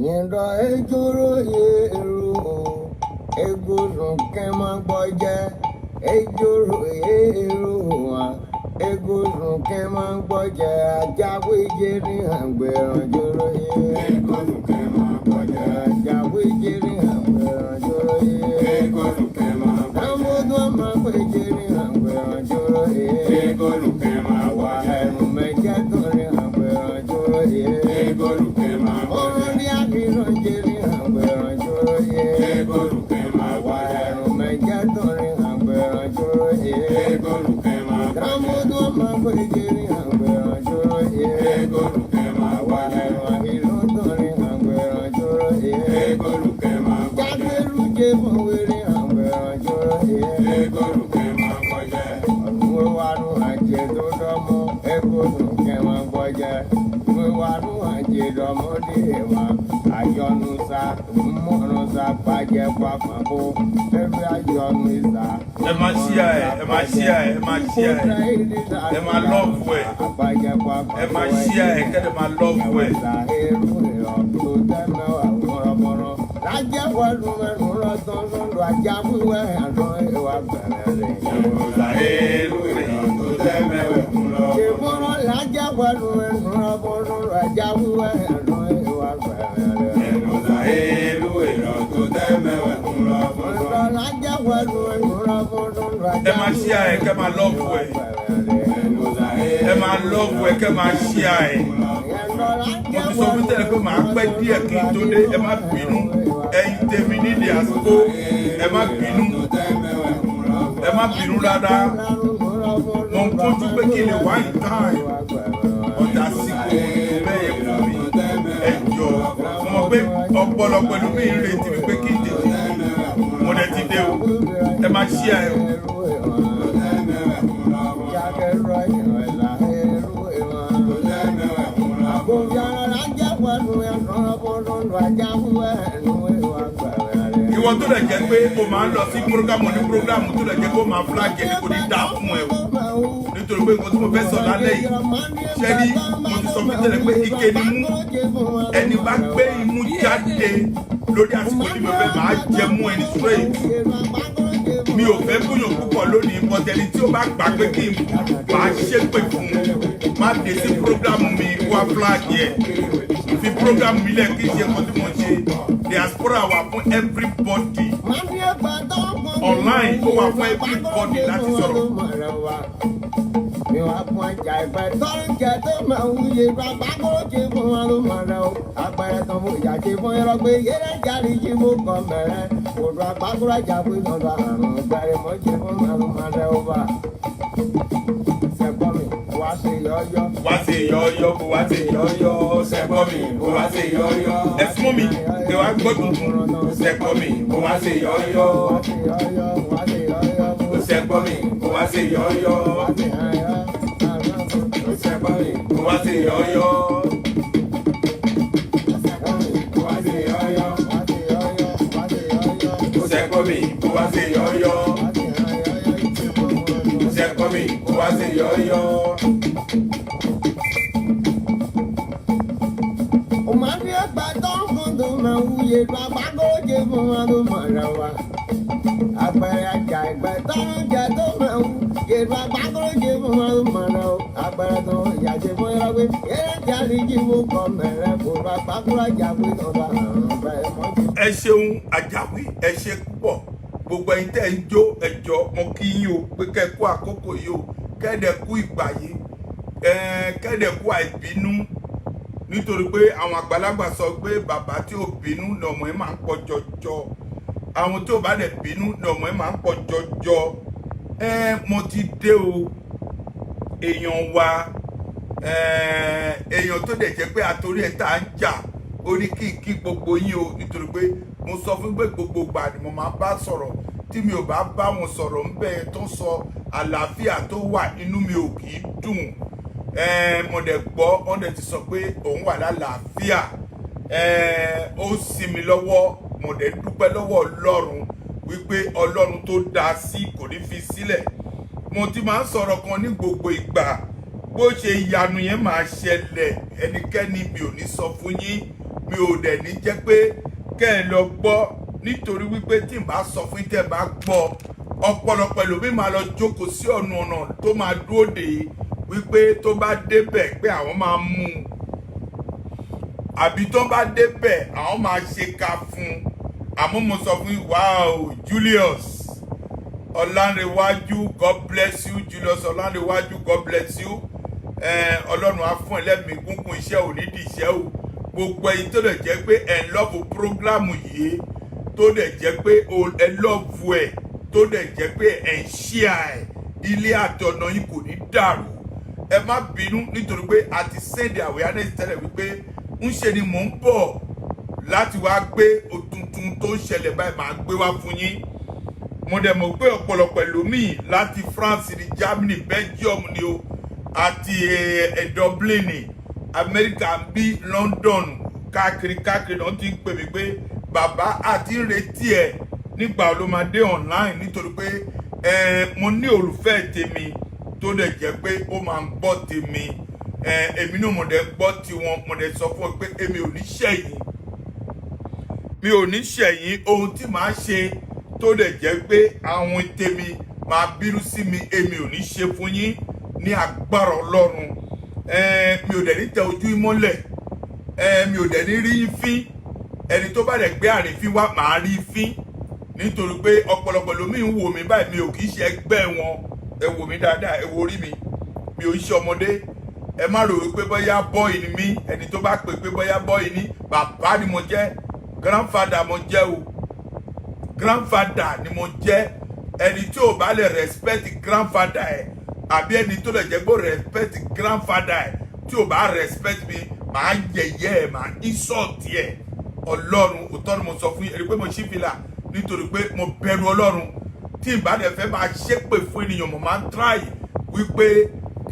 Yendo ejoro yeru egoro kema boje ejoro yeru egoro kema boje ajawe jeri hangbe joro ye egoro kema boje ajawe jeri hangbe joro ye egoro kema amodo ma jeri hangbe joro ye egoro kema wa enu meje tori hangbe joro ye egoro kema Jeri hangbe joro ye egoro kema wa enu meje tori hangbe joro ye egoro kema amodo ma jeri hangbe joro ye egoro kema wa enu hiro tori hangbe joro ye egoro kema jageru je were hangbe joro ye egoro kema boje waru anje dodomo egoro kema boje waru anje domo dewa ayonusa monusa paje papabo every ayonusa ẹ máa share ẹ máa love we ẹ máa share ẹ kẹ́dẹ̀ máa love we. Ẹ máa share ẹ kẹ́ máa love we ẹ máa love we kẹ́ máa share ẹ. Mo ti sọ fún tẹ́lẹ̀ pé màá pẹ́ díẹ̀ kí n tó dé ẹ má bínú ẹ̀yin tèmi nídìí àsìkò ẹ má bínú rárá mo ń kánjú pé kí n lè wá in time ọ̀dà àsìkò bẹ́ẹ̀ fún mi ẹ jọ mo mọ̀ pé ọ̀pọ̀lọpọ̀ ló bí ń retí mi pé kí n tètè mo dẹ̀ ti dé o ẹ má share ẹ o. Ìwọ tó lè jẹ́ pé o máa ń lọ sí programu ní programu tó lè jẹ́ pé o máa flag ẹni kò ní dá fún ẹ o nítorí pé nǹkan tí mo fẹ́ sọ lálẹ́ yìí ṣé ní mo ti sọ fún tẹ́lẹ̀ pé ike ni mú ẹni bá gbé imú jáde lórí àsìkò tí mo fẹ́ máa jẹ mú ẹni straight mi ò fẹ́ búyàn púpọ̀ lónìí bọ́tẹ́ni tí ó bá gbà pé kí n máa ṣépè fún má dé sí programu mi wá flag yẹ fi programu mi lẹ̀ kí n ṣe nǹkan tí mo ṣe diaspora wà fún everybody online ó wà fún everybody láti sọ̀rọ̀. Mi wá fún ẹja ìpẹ́ tọ́rí jẹ́ tó máa ń yé bàbá kó ṣe fún wọn ló máa rẹ o. Àpẹẹrẹ tán mo yà ṣe fún ẹrọ pé yẹ́rẹ́ jáde jí mo kàn mẹ́rẹ́. Òdò àpákúrà jà fún ìtọ́jú àrùn gbẹ̀rẹ̀ mọ́ ṣe fún wọn ló máa rẹ o bá. Ṣẹ̀gbọ́n mi wá ṣe yọ́yọ́. Wá ṣe yọ́yọ́ kó wá ṣe yọ́yọ́. Ṣẹ̀gbọ́n mi kó wá ṣe yọ́yọ́. Ẹ̀sùn mi kí wá gbọ́ tuntun. Ṣẹ̀gbọ́n mi kó wá ṣe yọ́yọ́. Ṣẹ̀gbọ́n mi kó wá ṣe yọ́yọ́. Wá sí yọ́yọ́. Ṣẹ̀gbọ́n mi wá sí yọ́yọ́. Ṣẹ̀gbọ́n mi wá sí yọ́yọ́. O máa fi ẹgbàá tó ń fún tó máa wúye bàbá kó jẹ fún wa ló máa rẹ wa. Àpẹẹrẹ àjà ìgbẹ́ tó ń jẹ tó máa wú. Yẹ̀rọ àpákọ́rọ́ jẹ́ fún wa ló máa rẹ o. Àpẹẹrẹ tó ìyá ṣe fún ẹ̀rọ pé yẹ́rẹ́ jáde jí mo kọ́ mẹ́rẹ́ kó bá àpákọ́rọ́ àjàwé lọ́ba àrùn bẹ́ẹ̀ mọ́. Ẹ ṣeun àjàwé ẹ ṣe púpọ̀ gbogbo ẹ̀yin tẹ́ ń jó ẹjọ́ mo kí yín o pé kẹ́ kú àkókò yìí o kẹ́ẹ̀dẹ̀ kú ìgbà yìí kẹ́ẹ̀dẹ̀ kú àìbínú nítorí pé àwọn àgbàlagbà sọ pé bàbá tí ò bínú ni ọmọ ẹ̀ máa ń pọ̀ jọjọ àwọn tí ò bá dẹ̀ bínú ni ọmọ ẹ̀ máa ń pọ̀ jọjọ. Mo ti dé o èèyàn wa èèyàn tó dẹ̀ jẹ́ pé àtòrí ẹ̀ tá à ń jà orí kí gbogbo yín o nítorí pé mo sọ fún pé gbogbo ìgbà ni mo máa bá sọ̀rọ̀ tí mi ò bá bá wọn sọ̀rọ̀ ń bẹ́ẹ̀ tó sọ àlàáfíà tó wà inú mi ò kì í dùn mo dẹ̀ gbọ́ wọ́n dẹ̀ ti sọ pé òun wà lálàáfíà ó sì mí lọ́wọ́ mo dẹ̀ dúpẹ́ lọ́wọ́ Ọlọ́run wípé Ọlọ́run tó dá sí kò ní fi sílẹ̀ mo ti máa ń sọ̀rọ̀ kan ní gbogbo ìgbà bó ṣe ìyanu yẹn máa ṣẹlẹ̀ ẹnikẹ́ni mi ò ní sọ fún yín mi ò dẹ̀ ní jẹ́ pé kẹ́ ẹ lọ gbọ́ nítorí wípé tí n bá sọ fún yín tẹ́ ẹ bá gbọ́ ọ̀pọ̀lọpọ̀ ẹlòmíì máa lọ jókòó sí ọ̀nà tó máa dúró dè wípé tó bá débẹ̀ pé àwọn máa mú un àbí tó bá débẹ̀ àwọn máa ṣe ká fún un àmọ́ mo sọ fún yín wow Julius Ọlánrewájú God bless you Julius Ọlánrewájú God bless you Ọlọ́run á fún ẹlẹ́mìí gúngún iṣẹ́ ò ní di iṣẹ́ o gbogbo ẹ̀yin tó dẹ̀ jẹ́ pé ẹ̀ ń lọ́ọ̀fù prógrámù yìí tó dẹ̀ jẹ́ pé ẹ̀ lọ́ọ̀fù ẹ̀ tó dẹ̀ jẹ́ pé ẹ̀ ń ṣíà ẹ̀ ilé àtọ̀nà yìí kò ní dàrú ẹ má bínú nítorí pé a ti send awareness tẹ́lẹ̀ wípé ń ṣe ni mò ń bọ̀ láti wá gbé òtuntun tó ń ṣẹlẹ̀ báyìí máa gbé wá fún yín mo dẹ̀ mọ̀ pé ọ̀pọ̀lọpọ̀ ẹlòmíì láti France ní Germany Belgium ni o àti Dublin America bí London káàkiri náà ti ń pè mí pé bàbá àti ń retí ẹ̀ nígbà ló máa dé online nítorí pé mo ní olùfẹ́ tèmi tó dẹ̀ jẹ́ pé ó máa ń gbọ́ tèmi èmi náà mo dẹ̀ gbọ́ tiwọn mo dẹ̀ sọ fún ọ pé èmi ò ní ṣẹ̀yìn mi ò ní ṣẹ̀yìn ohun tí màá ṣe tó dẹ̀ jẹ́ pé àwọn tèmi máa bínú sí mi èmi ò ní ṣe fún yín ní agbára Ọlọ́run mi ò dẹ̀ ní tẹ ojú ìmọ́lẹ̀ mi ò dẹ̀ ní rí fín ẹni tó bá dẹ̀ gbé àrífín wá màá rí fín nítorí pé ọ̀pọ̀lọpọ̀ lómi ń wò mí báyìí mi ò kì í ṣe ẹgbẹ́ wọn ẹ wò mí dáadáa ẹ wo orí mi mi ò ń ṣe ọmọdé ẹ má rò wípé bóyá bọ́ọ̀ì ni mí ẹni tó bá pè pé bóyá bọ́ọ̀ì ni bàbá ni mo jẹ́ grandfather mo jẹ́ o grandfather ni mo jẹ́ ẹni tí ò bá lè respect grandfather ẹ̀ àbí ẹni tó lè jẹ́ pé respect grandfather ẹ̀ tí ò bá respect mi màá yẹ̀yẹ́ ẹ̀ màá insult ẹ̀ Ọlọ́run òótọ́ ni mo sọ fún yín ẹni pé mo ṣí fìlà nítorí pé mo bẹ̀rù Ọlọ́run tí ìbádẹ́ fẹ́ máa ṣépè fún ènìyàn mo máa ń try wípé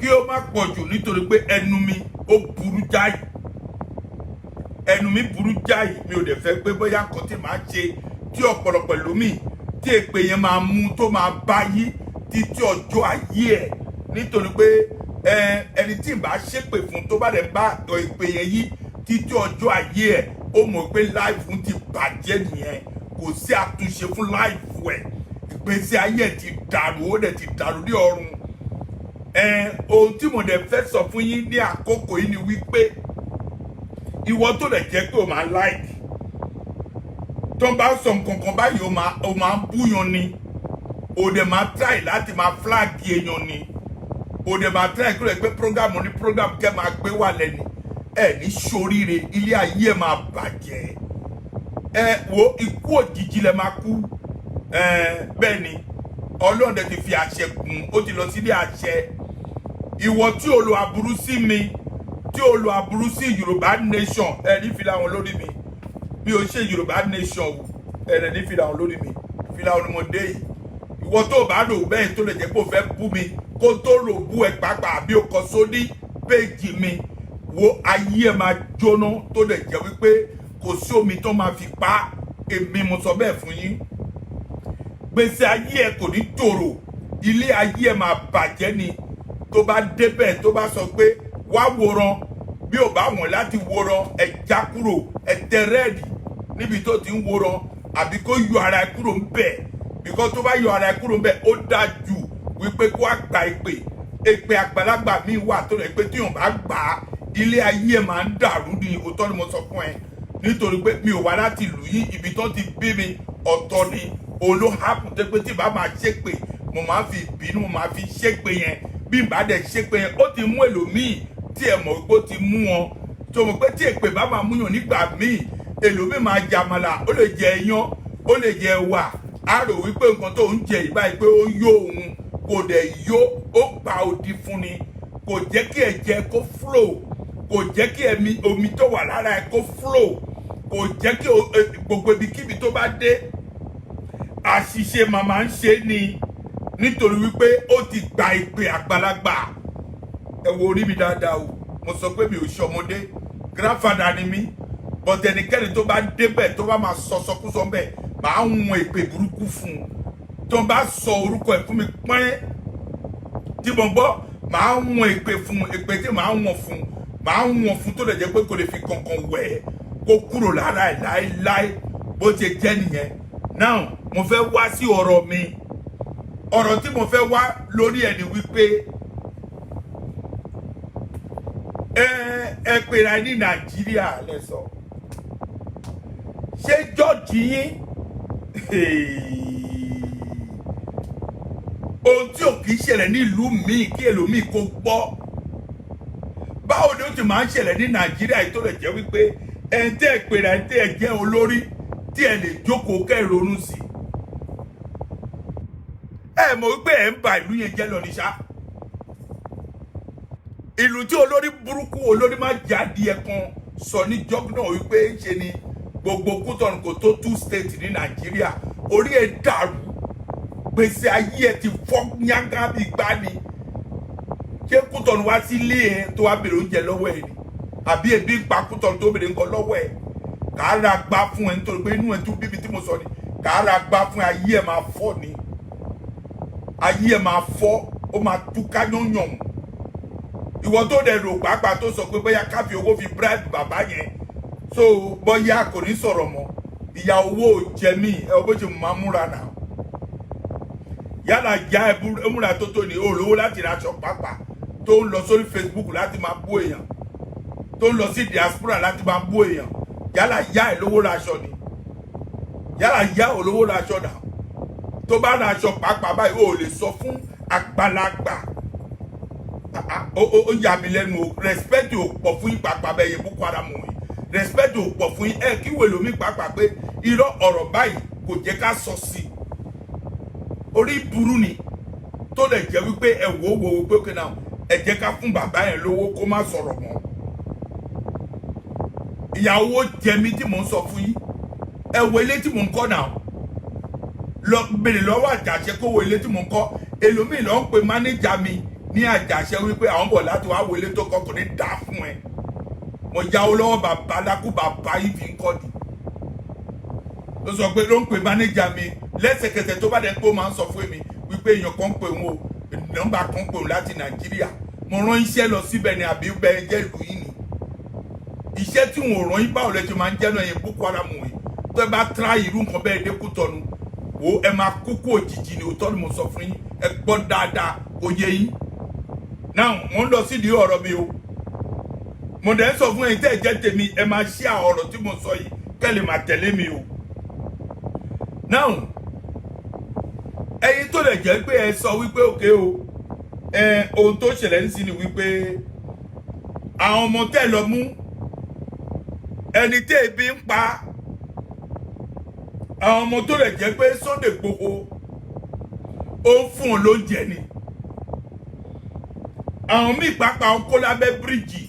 kí ó má pọ̀ jù nítorí pé ẹnu mi ó burú jáì ẹnu mi burú jáì mi ò dẹ̀ fẹ́ pé bóyá nǹkan tí màá ṣe tí ọ̀pọ̀lọpọ̀ lómi tí èpè yẹn máa mú tó máa bá yí títí ọjọ́ ayé ẹ̀ nítorí pé ẹni tí ìbá ṣépè fún tó bá dẹ̀ bá èpè yẹn yí títí ọjọ́ ayé ẹ̀ ó mọ̀ pé láìfù ti bàjẹ́ nìyẹn kò sí àtúnṣe fún láìfù ẹ̀ ìgbésí ayé ẹ̀ ti dàrú ó dẹ̀ ti dàrú ní ọ̀run ohun tí mo dẹ̀ fẹ́ sọ fún yín ní àkókò yìí ni wípé ìwọ tó dẹ̀ jẹ́ pé o máa like tó ń bá sọ nǹkan kan báyìí o máa ń búyan ni o dẹ̀ máa try láti máa flag èèyàn ni o dẹ̀ máa try kúrò pé program ní program kẹ́ máa gbé wà lẹ́nu ẹ ní ṣoríire ilé ayé ẹ máa bàjẹ́ wo ikú òjijì lẹ máa kú bẹ́ẹ̀ ni Ọlọ́run dẹ̀ ti fi àṣẹ gùn ó ti lọ sílé àṣẹ ìwọ tí o lo aburú sí mi tí o lo aburú sí Yorùbá nation ẹ ní fìlà wọn lórí mi mi ò ṣe Yorùbá nation o ẹ ní fìlà wọn lórí mi fìlà wọn ni mo dé yìí ìwọ tó bá rò bẹ́ẹ̀ tó lè jẹ́ pé o fẹ́ bú mi kó tó rò bú ẹ pàápàá àbí o kọ sóní péjì mi wo ayé ẹ máa jóná tó lè jẹ́ wípé kò sí omi tó máa fi pa èmi mo sọ bẹ́ẹ̀ fún yín gbèsè ayé ẹ kò ní tòrò ilé ayé ẹ máa bàjẹ́ ni tó bá débẹ̀ tó bá sọ pé wá wòran bí ò bá wọ̀n láti wòran ẹ já kúrò ẹ tẹ rẹ́ẹ̀dì níbi tó ti ń wòran àbí kó yọ ara ẹ kúrò ń bẹ̀ bíkọ́ tó bá yọ ara ẹ kúrò ń bẹ̀ ó dájú wípé kó àgbà èpè àgbàlagbà míì wà tó rẹ̀ pé tí yóò bá gbà á ilé ayé ẹ máa ń dàrú ni òótọ́ ni mo sọ fún ẹ nítorí pé mi ò wá láti ìlú yìí ibi tó ti bí mi ọ̀tọ̀ ni olóhàpù tó pé tí bá máa ṣépè mo máa fi ìbínú mo máa fi ṣépè yẹn bí n bá dẹ̀ ṣépè yẹn ó ti mú ẹlòmíì tí ẹ mọ̀ pé ó ti mú wọn tó mọ̀ pé tí èpè bá máa múyàn nígbà míì ẹlòmíì máa jẹ àmàlà ó lè jẹ iyán ó lè jẹ ẹ̀wà á rò wípé nǹkan tó ń jẹ yìí báyìí pé ó yó òun kò dẹ̀ yó ó pa òdì fún ni kò jẹ́ kí ẹ̀jẹ̀ kó flow kò jẹ́ kí omi tó wà lára ẹ̀ kó flow kò jẹ́ kí gbogbo ibikíbi tó bá dé àṣìṣe màmá ń ṣe ni nítorí wípé ó ti gba ìpè àgbàlagbà ẹ wo orí mi dáadáa o mo sọ pé mi ò ṣe ọmọdé grandfather ni mí but ẹnikẹ́ni tó bá débẹ̀ tó bá máa sọsọkúsọ bẹ́ẹ̀ máa ń wọn ìpè burúkú fún un tó bá sọ orúkọ ẹ̀ fún mi pẹ́ẹ́ tí mo gbọ́ máa ń wọn ìpè fún ìpè tí máa ń wọn fún tó lè jẹ́ pé kò lè fi kankan wẹ̀ kó kúrò lára ẹ̀ láéláé bó ṣe jẹ́ nìyẹn. Now mo fẹ́ wá sí ọ̀rọ̀ mi. Ọ̀rọ̀ tí mo fẹ́ wá lórí ẹ̀ ni wípé ẹ pera ní Nàìjíríà lẹ́sọ. Ṣé George yín ohun tí ò kìí ṣẹlẹ̀ ní ìlú míì kí èlòmíì kó gbọ́? Báwo ni ó ti máa ń ṣẹlẹ̀ ní Nàìjíríà tó lè jẹ́ wípé ẹni tẹ́ ẹ pera ẹni tẹ́ ẹ jẹ́ olórí tí ẹ lè jókòó kẹ́ ẹ ronú sí? Ẹ mọ̀ wípé ẹ ń ba ìlú yẹn jẹ́ lọ ní ṣá. Ìlú tí olórí burúkú olórí máa jáde ẹ̀kan sọ ní jọ́gùnà wípé ń ṣe ni gbogbo Kútọ̀nù kò tó 2 states ní Nàìjíríà, orí ẹ̀ dàrú, gbèsè ayé ẹ̀ ti fọ́ yángá bí gbá ni. Ṣé Kútọ̀nù wá sí ilé ẹ̀ tó wá bèrè oúnjẹ lọ́wọ́ ẹ̀ ni? Àbí ebi ń pa Kútọ̀nù tó bèrè nǹkan lọ́wọ́ ẹ̀? Kàára gbá fún ẹ nítorí pé inú ẹ̀ tún bíbi tí mo sọ ni. Kàára gbá fún ayé ẹ̀ máa fọ́ ni. Ayé ẹ̀ máa fọ́, ó máa túká yányàn. Ìwọ tó dẹ̀ rò pàápàá tó sọ pé bóyá ká fi owó fi bribe bàbá yẹn, so bóyá kò ní sọ̀rọ̀ mọ́. Ìyá owó jẹ mí, ẹ bó ṣe máa múra náà. Yálà ìyá ẹ múra tó ní olówó láti raṣọ pàápàá tó ń lọ sórí Facebook láti máa bú èèyàn, tó ń lọ sí diaspora láti máa bú èèyàn. Yálà ìyá ẹ lówó raṣọ ni, yálà ìyá olówó raṣọ náà. Tó bá raṣọ pàápàá báyìí ó lè sọ fún àgbàlagbà. Ó yà mí lẹ́nu o, respect ò pọ̀ fún yín pàápàá bẹ́ẹ̀ yẹ Boko Haram yìí, respect ò pọ̀ fún yín kí wèlò mi pàápàá pé irọ́ ọ̀rọ̀ báyìí kò jẹ́ ká sọ sí i. Orí burú ni tó lè jẹ́ wípé ẹ wò pé okay now ẹ jẹ́ ká fún bàbá yẹn lówó kó má sọ̀rọ̀ mọ́. Ìyàwó jẹ mí tí mò ń sọ fún yín, ẹ wo ilé tí mò ń kọ́ náà, lọ bèrè lọ́wọ́ Àjàṣe kó wo ilé tí mò ń kọ́. Èlòmíì ló ń pe mánéjà mi ní Àjàṣe wípé àwọn bọ̀ láti wá wo ilé tó kọ́ kò ní dá fún ẹ. Mo yáwó lọ́wọ́ bàbá lákú bàbá yìí fi ń kọ́ ni. Ó sọ pé ló ń pe mánéjà mi lẹ́sẹ̀kẹsẹ̀ tó bá dẹ̀ pé ó máa ń sọ fún mi wípé èèyàn kan pè wọn o, nọ́mbà kan pè wọn láti Nàìjíríà. Mo rán iṣẹ́ lọ síbẹ̀ ni àbí bẹ́ẹ̀ jẹ́ ìlú yìí ni. Iṣẹ́ tí wọn ò rán yín báwo lẹ ti máa ń jẹ́ náà yẹn Boko Haram yìí. Tó bá tra irú nǹkan bẹ́ẹ̀ dé Kútọ̀nù, wo ẹ máa kúkú òjijì ni òótọ́ ni mo sọ fún yín, ẹ gbọ́ dáadáa kò yé yín. Now mo ń lọ sídìí ọ̀rọ̀ mi o. Mo dẹ̀ ń sọ fún ẹ̀yin tẹ́ ẹ jẹ́ tèmi, ẹ máa ṣí àwọn ọ̀rọ̀ tí mo sọ yìí kẹ́ lè máa tẹ̀lé mi o. Now ẹ̀yin tó lè jẹ́ pé ẹ sọ wípé òkè o, ohun tó ṣẹlẹ̀ ń sí ni wípé àwọn ọmọ tẹ́ lọ mú ẹni tẹ́ ebi ń pa, àwọn ọmọ tó lè jẹ́ pé Sunday Igboho ó ń fún wọn lóúnjẹ ni. Àwọn míì pàápàá ń kó lábẹ́ bíríìjì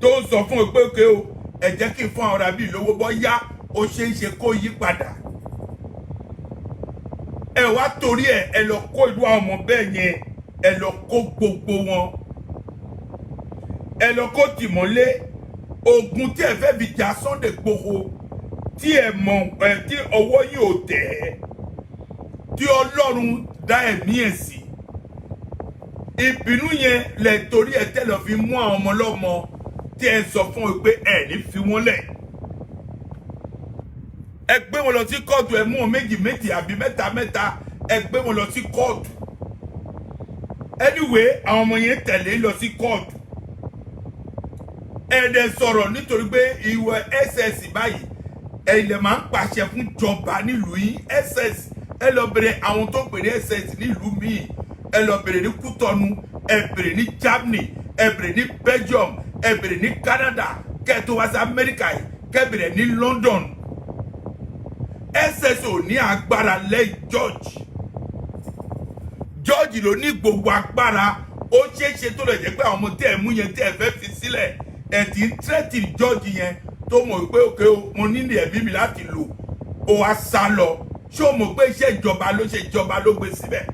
tó ń sọ fún un pé òkè o, ẹ jẹ́ kí n fún àwọn arábí lówó bọ́yá ó ṣe é ṣe kó yí padà. Ẹ wá torí ẹ lọ kó ìlú àwọn ọmọ bẹ́ẹ̀ yẹn, ẹ lọ kó gbogbo wọn, ẹ lọ kó tìmọ́lé. Ogun tí ẹ fẹ́ fi jà Sunday Igboho tí ẹ mọ̀ tí ọwọ́ yìí ò tẹ̀ ẹ́, tí Ọlọ́run dá ẹ̀mí ẹ̀ sí. Ìbínú yẹn lẹ torí ẹ tẹ́lọ̀ fi mú àwọn ọmọ lọ́mọ tí ẹ sọ fún wọn pé ẹ ní fi wọ́n lẹ̀. Ẹ gbé wọn lọ sí kóòtù, ẹ mú wọn méjì àbí mẹ́ta, ẹ gbé wọn lọ sí kóòtù. Anyway, àwọn ọmọ yẹn tẹ̀lé lọ sí kóòtù. Ẹ dẹ̀ sọ̀rọ̀ nítorí pé ìwọ SS báyìí ẹ ilẹ̀ máa ń pàṣẹ fún jọba nílùú yìí. SS ẹ lọ bèrè àwọn tó pè ní SS nílùú míì, ẹ lọ bèrè ní Kútọ̀nù, ẹ bèrè ní Germany, ẹ bèrè ní Belgium, ẹ bèrè ní Canada, kẹ́ tó wá sí America yìí, kẹ́ bèrè ní London. SS ò ní agbára lẹ́yìn George ló ní gbogbo agbára. Ó ṣeéṣe tó lè jẹ́ pé àwọn ọmọ tẹ́ ẹ mú yẹn tẹ́ ẹ fẹ́ fi sílẹ̀ ẹ ti ń threaten George yẹn tó mọ̀ pé òkè o, mo nílò ẹ̀mí mi láti lò, ó wá sá lọ. Ṣé o mọ̀ pé iṣẹ́ ìjọba ló ṣe, ìjọba ló gbé síbẹ̀?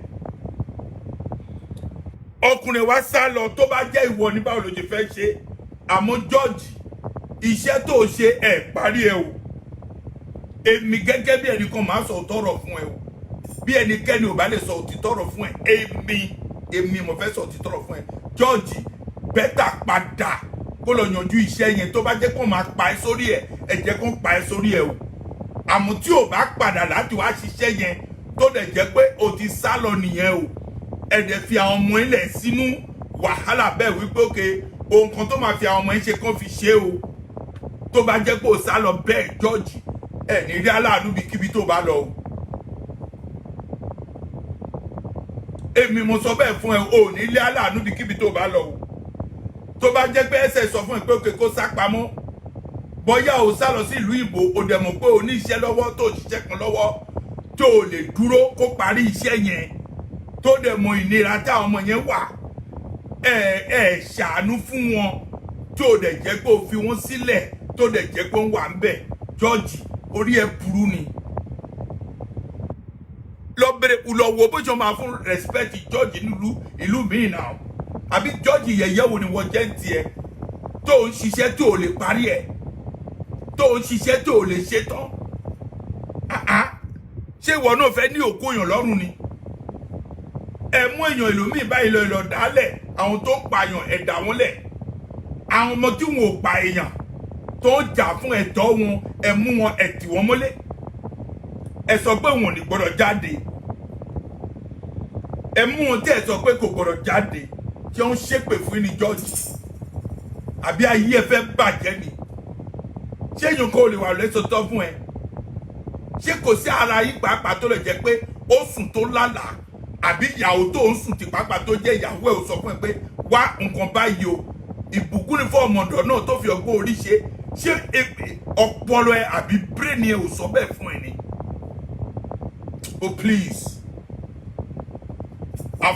Ọkùnrin wá sá lọ. Tó bá jẹ́ ìwọ ní báwo ló ṣe fẹ́ ṣe? Àmọ́ George, iṣẹ́ tó ṣe ẹ̀ parí ẹ o. Èmi gẹ́gẹ́ bí ẹnìkan máa sọ òtọ́rọ̀ fún ẹ o. Bí ẹnikẹ́ni ò bá lè sọ òtítọ́rọ̀ fún ẹ, èmi mo fẹ́ sọ òtítọ́rọ̀ fún ẹ. George, bẹ́tà padà kó lọ yanjú iṣẹ́ yẹn. Tó bá jẹ́ kó máa pa ẹ́ sórí ẹ̀, ẹ jẹ́ kó pa ẹ́ sórí ẹ̀ o. Àmọ́ tí ò bá padà láti wá ṣiṣẹ́ yẹn tó dẹ̀ jẹ́ pé o ti sá lọ nìyẹn o. Ẹ dẹ̀ fi àwọn ọmọ ilẹ̀ sínú wàhálà bẹ́ẹ̀ wípé òkè ohun kan tó máa fi àwọn ọmọ ẹ̀ ṣe kán fi ṣe o. Tó bá jẹ́ pé o sá lọ bẹ́ẹ̀ George, ẹ̀ ní rí aláàánú bí kíbi tó bá lọ o. Èmi mo sọ bẹ́ẹ̀ fún ẹ, o ní rí aláàánú bí kíbi tó bá lọ o. Tó bá jẹ́ pé ẹsẹ̀ sọ fún ẹ pé òkè kó sá pamọ́, bóyá o sá lọ sí ìlú ìbò, o dẹ̀ mọ̀ pé o ní iṣẹ́ lọ́wọ́ tó ṣiṣẹ́ kan lọ́wọ́ tó o lè dúró kó parí iṣẹ́ yẹn, tó dẹ̀ mọ ìnira tí àwọn ọmọ yẹn wà, ẹ ṣàánú fún wọn, tó o dẹ̀ jẹ́ pé o fi wọ́n sílẹ̀, tó dẹ̀ jẹ́ pé wọ́n wà ń bẹ̀. George, orí ẹ burú ni. Lọ bẹ̀rẹ̀ lọ wo bó ṣe máa fún respect George nílùú ìlú míì náà. Àbí George yẹ̀yẹ́ wo ni wọ́n jẹ́ ń tiẹ̀ tó ń ṣiṣẹ́ tó o lè parí ẹ̀, tó ń ṣiṣẹ́ tó o lè ṣe tán. Ṣé ìwọ náà fẹ́ ní òkú èèyàn lọ́rùn ni? Ẹ mú èèyàn ìlúmíì báyìí lọ ìlọ dálẹ̀, àwọn tó ń pààyàn ẹ̀dá wọn lẹ̀. Àwọn ọmọ tí wọn ò pa èèyàn tó ń jà fún ẹ̀tọ́ wọn, ẹ mú wọn ẹ tì wọ́n mọ́lé. Ẹ sọ pé wọn ò ní gbọ́dọ̀ jáde. Ẹ mú wọn tí ẹ sọ pé kò gbọ́dọ̀ jáde, tí wọ́n ṣépè fún ní George. Àbí ayé ẹ fẹ́ bàjẹ́ ni? Ṣé èèyàn kò lè wà lẹ́sọ̀tọ̀ fún ẹ? Ṣé kò sí ara yín pàápàá tó lè jẹ́ pé ó sùn tó lálàá, àbí ìyàwó tó ń sùn ti pàápàá tó jẹ́ ìyàwó ẹ̀ ò sọ fún ẹ pé wá nǹkan báyìí o, ìbùkún ní fún ọmọdọ̀ náà tó fi ọgbọ́n orí ṣe, ṣé ọpọlọ ẹ àbí brain ẹ ò sọ bẹ́ẹ̀ fún ẹ ni? Oh please, I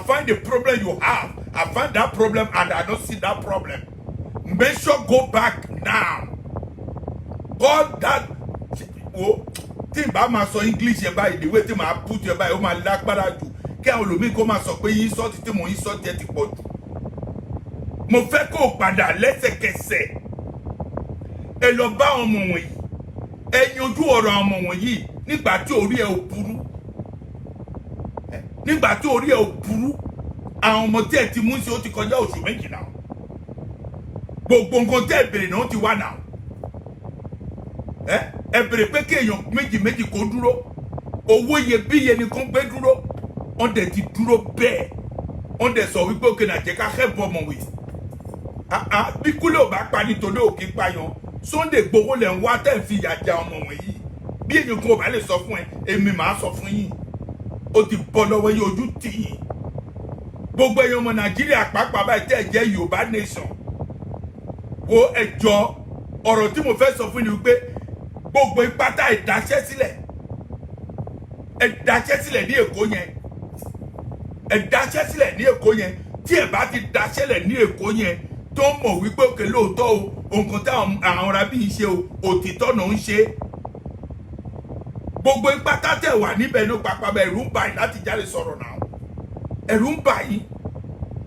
find the problem you have. I find that problem and I don't see that problem. Make sure go back now. God that tí n bá máa sọ English yẹn báyìí, the way tí màá put yẹn báyìí ó máa lágbára jù kí àwọn olùmí kó máa sọ pé yín sọ́ọ̀tì tí mò ń sọ́ọ̀tì ẹ ti pọ̀ jù. Mo fẹ́ kó o padà lẹ́sẹ̀kẹsẹ̀. Ẹ lọ bá àwọn ọmọ wọ̀nyí, ẹ yanjú ọ̀rọ̀ àwọn ọmọ wọ̀nyí nígbà tí orí ẹ ò burú. Nígbà tí orí ẹ ò burú, àwọn ọmọ tí ẹ ti mú sí ó ti kọjá oṣù méjì náà. Gbogbo nǹkan tẹ́ ẹ bèrè náà ti wá náà. Ẹ bèrè pé kí èèyàn méjì kó dúró, owó iyebíye ni kó gbé dúró, wọ́n dẹ̀ ti dúró bẹ́ẹ̀, wọ́n dẹ̀ sọ wípé òkè náà jẹ́ ká help ọmọ wì. Bí kúlẹ̀ ò bá pa nítorí òkè payàn, Sunday Igboho lẹ̀ ń wá tẹ̀ ń fi ìyà jẹ ọmọ wọ̀nyí. Bí èèyàn kò bá lè sọ fún ẹ, èmi màá sọ fún yín. Ó ti bọ́ lọ́wọ́ yín, ojú tì yín. Gbogbo èèyàn ọmọ Nàìjíríà pàápàá báyìí tẹ́ ẹ jẹ́ Yorùbá nation. Wo ẹjọ́ ọ̀rọ̀ tí mo fẹ́ sọ fún ni wípé gbogbo ìpátá ìdáṣẹ́ sílẹ̀. Ẹ dáṣẹ́ sílẹ̀ ní Èkó yẹn. Ẹ dáṣẹ́ sílẹ̀ ní Èkó yẹn. Tí ẹ bá ti dáṣẹ́lẹ̀ ní Èkó yẹn tó mọ̀ wípé òkè lóòótọ́ o, nǹkan tí àwọn ará bí ń ṣe o, òtítọ́ náà ń ṣe. Gbogbo ìpátá tẹ̀ wà níbẹ̀ ló pàápàá bẹ̀ ẹ̀rù ń bà yín láti jáde sọ̀rọ̀ náà. Ẹ̀rù ń bà yín.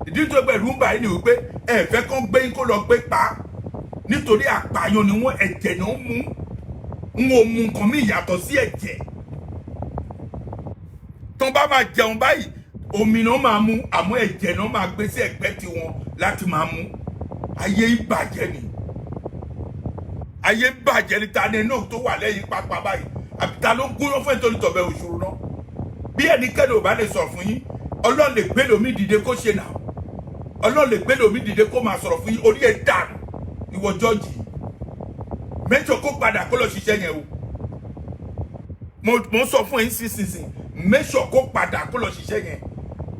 Ìdí tó gbẹ ẹ̀rù ń bà yín ni wípé ẹ fẹ́ kán gbé yín kó lọ gbé pa. Nítorí àpàyàn ni wọ́n ẹ̀jẹ̀ náà mú. N ò mú nǹkan mi yàtọ̀ sí ẹ̀jẹ̀. Tán bá máa jẹun báyìí, omi náà máa mú, àmọ́ ẹ̀jẹ̀ náà máa gbé sí ẹ̀gbẹ́ tiwọn láti máa mú. Ayé ìbàjẹ́ ni. Ayé ìbàjẹ́ ni ta ni náà tó wà lẹ́yìn pápá báyìí. Àbí ta ló ń gúnyán fún ìtòlítọ̀ bẹ́ẹ̀ òṣòro náà. Bí ẹnikẹ́ni ò bá lè sọ̀rọ̀ fún yín, Ọlọ́run lè gbé lómi dìde kó ṣe náà. Ọlọ́run lè gbé lómi dìde kó máa sọ̀rọ̀ fún yín, orí ẹ̀ dànù. Ìwọ George, mẹ́jọ kó padà kó lọ ṣiṣẹ́ yẹn o. Mo sọ fún ẹ nísinsìnyí, mẹ́jọ kó padà kó lọ ṣiṣẹ́ yẹn.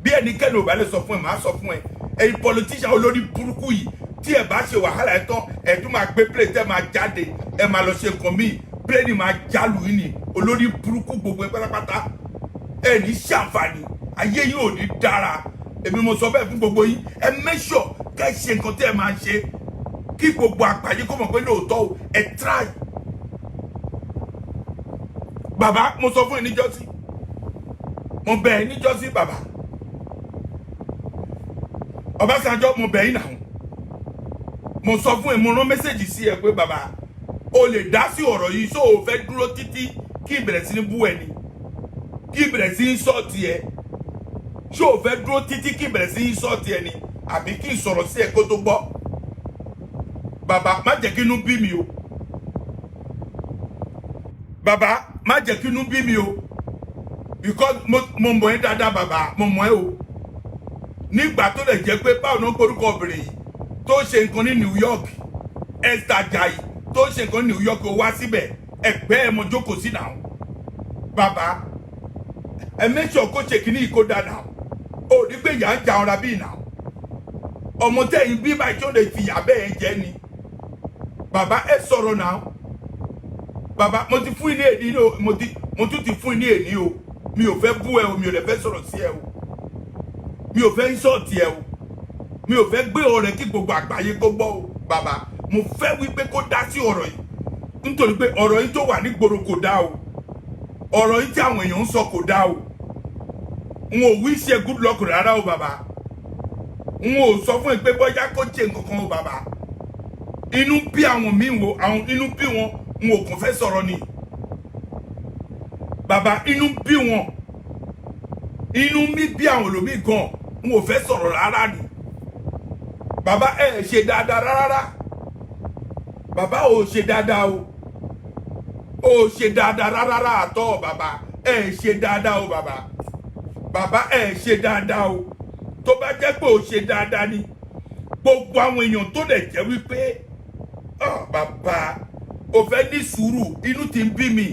Bí ẹnikẹ́ni ò bá lè sọ fún ẹ, màá sọ fún ẹ. Ẹ̀yin politician olórí burúkú yìí, tí ẹ bá ṣe wàhálà ẹ tán, ẹ tún máa gbé plate ẹ máa jáde, ẹ máa lọ ṣe nǹkan míì, plane máa jálù yín ni, olórí burúkú gbogbo ẹ pátápátá. Ẹ ní ṣàǹfààní, ayé yín ò ní dára. Èmi mo sọ bẹ́ẹ̀ fún gbogbo yín, ẹ mẹ́ṣọ̀ kẹ́ ṣe nǹkan tí ẹ máa ṣe. Kí gbogbo àpàyè kó mọ̀ pé lóòótọ́ o, ẹ try. Bàbá, mo sọ fún ẹ níjọ́sí. Mo bẹ̀ ẹ́ níjọ́sí bàbá. Ọbásanjọ́, mo bẹ̀ yín náà. Mo sọ fún ẹ, mo rán mẹ́sẹ̀jì sí ẹ pé bàbá, o lè dá sí ọ̀rọ̀ yìí, so o fẹ́ dúró títí kí ìbẹ̀rẹ̀ sí ní bú ẹni. Kí ìbẹ̀rẹ̀ sí ní sọ́ọ̀tì ẹ. So o fẹ́ dúró títí kí ìbẹ̀rẹ̀ sí ní sọ́ọ̀tì ẹni. àbí kí n sọ̀rọ̀ sí ẹ kó tó gbọ́ bàbá má jẹ́ kí inú bí mi o bàbá má jẹ́ kí inú bí mi o because mo mọ̀ ẹ́ dáadáa bàbá mo mọ̀ ẹ́ o nígbà tó lè jẹ́ pé báwo ló ń porúkọ obìnrin yìí tó ṣe nǹkan ní New York Esther Ajayi tó ṣe nǹkan ní New York ó wá síbẹ̀ ẹgbẹ́ ẹ mo jókòó sí náà bàbá ẹ make sure kó ṣe kíní ìkó dáadáa ó ní pé ìyá ń ja ọ̀ra bíi náà ọmọ tẹ̀yìn bí báyìí tó lè fi ìyá bẹ́ẹ̀ jẹ́ ni bàbá ẹ sọ̀rọ̀ náà bàbá mo ti fún ní èdè o mo tún ti fún ní èdè o mi ò fẹ́ bú ẹ o mi ò lè fẹ́ sọ̀rọ̀ sí ẹ o mi ò fẹ́ insult ẹ o mi ò fẹ́ gbé ọ̀rẹ́ kí gbogbo àgbáyé kó gbọ́ o bàbá mo fẹ́ wípé kó dá sí ọ̀rọ̀ yìí nítorí pé ọ̀rọ̀ yìí tó wà ní gbòòrò kò dá o ọ̀rọ̀ yìí tí àwọn èèyàn ń sọ kò dá o n ò wí ṣe good luck rárá o bàbá n ò sọ fún ẹ pé bóyá kó ṣe nǹkan kan o bàbá inú bí àwọn míì wo àwọn inú bí wọn n ò kàn fẹ́ sọ̀rọ̀ ni bàbá inú bí wọn inú mi bí àwọn olómi gan n ò fẹ́ sọ̀rọ̀ rárá ni bàbá ẹ ṣe dáadáa rárá bàbá ò ṣe dáadáa o ò ṣe dáadáa rárá àtọ́ bàbá ẹ ṣe dáadáa o bàbá bàbá ẹ ṣe dáadáa o tó bá jẹ́ pé ò ṣe dáadáa ni gbogbo àwọn èèyàn tó lè jẹ́ wípé bàbá ò fẹ́ ní sùúrù inú ti ń bí mi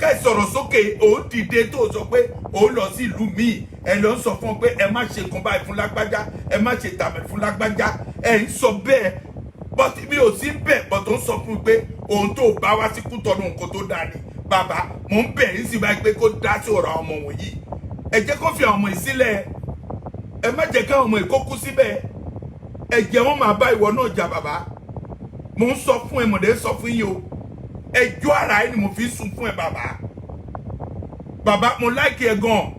kẹ́ sọ̀rọ̀ sókè ò dìde tó sọ pé ò lọ sí ìlú míì ẹ lọ sọ fún ọ pé ẹ má ṣe nǹkan báyìí fún lágbájá ẹ má ṣe tàbí fún lágbájá ẹ ń sọ bẹ́ẹ̀ bọ́tí mi ò sí bẹ́ẹ̀ bọ́tí ó ń sọ fún mi pé òun tó bá wá sí Kútọ́nù nǹkan tó dáa ni bàbá mò ń bẹ̀ yín sí báyìí pé kó dá sí ọ̀rọ̀ àwọn ọmọ wọ̀nyí ẹ jẹ́ kó fi àwọn ọmọ yìí sílẹ̀ ẹ má jẹ́ káwọn ọmọ yìí kó kú síbẹ̀ ẹ jẹ́ wọ́n máa bá ìwọ náà jà bàbá mò ń sọ fún ẹ mọ̀dé sọ fún yín o ẹjọ́ ara ẹ ni mo fi sùn fún ẹ bàbá mo láìkí ẹ gan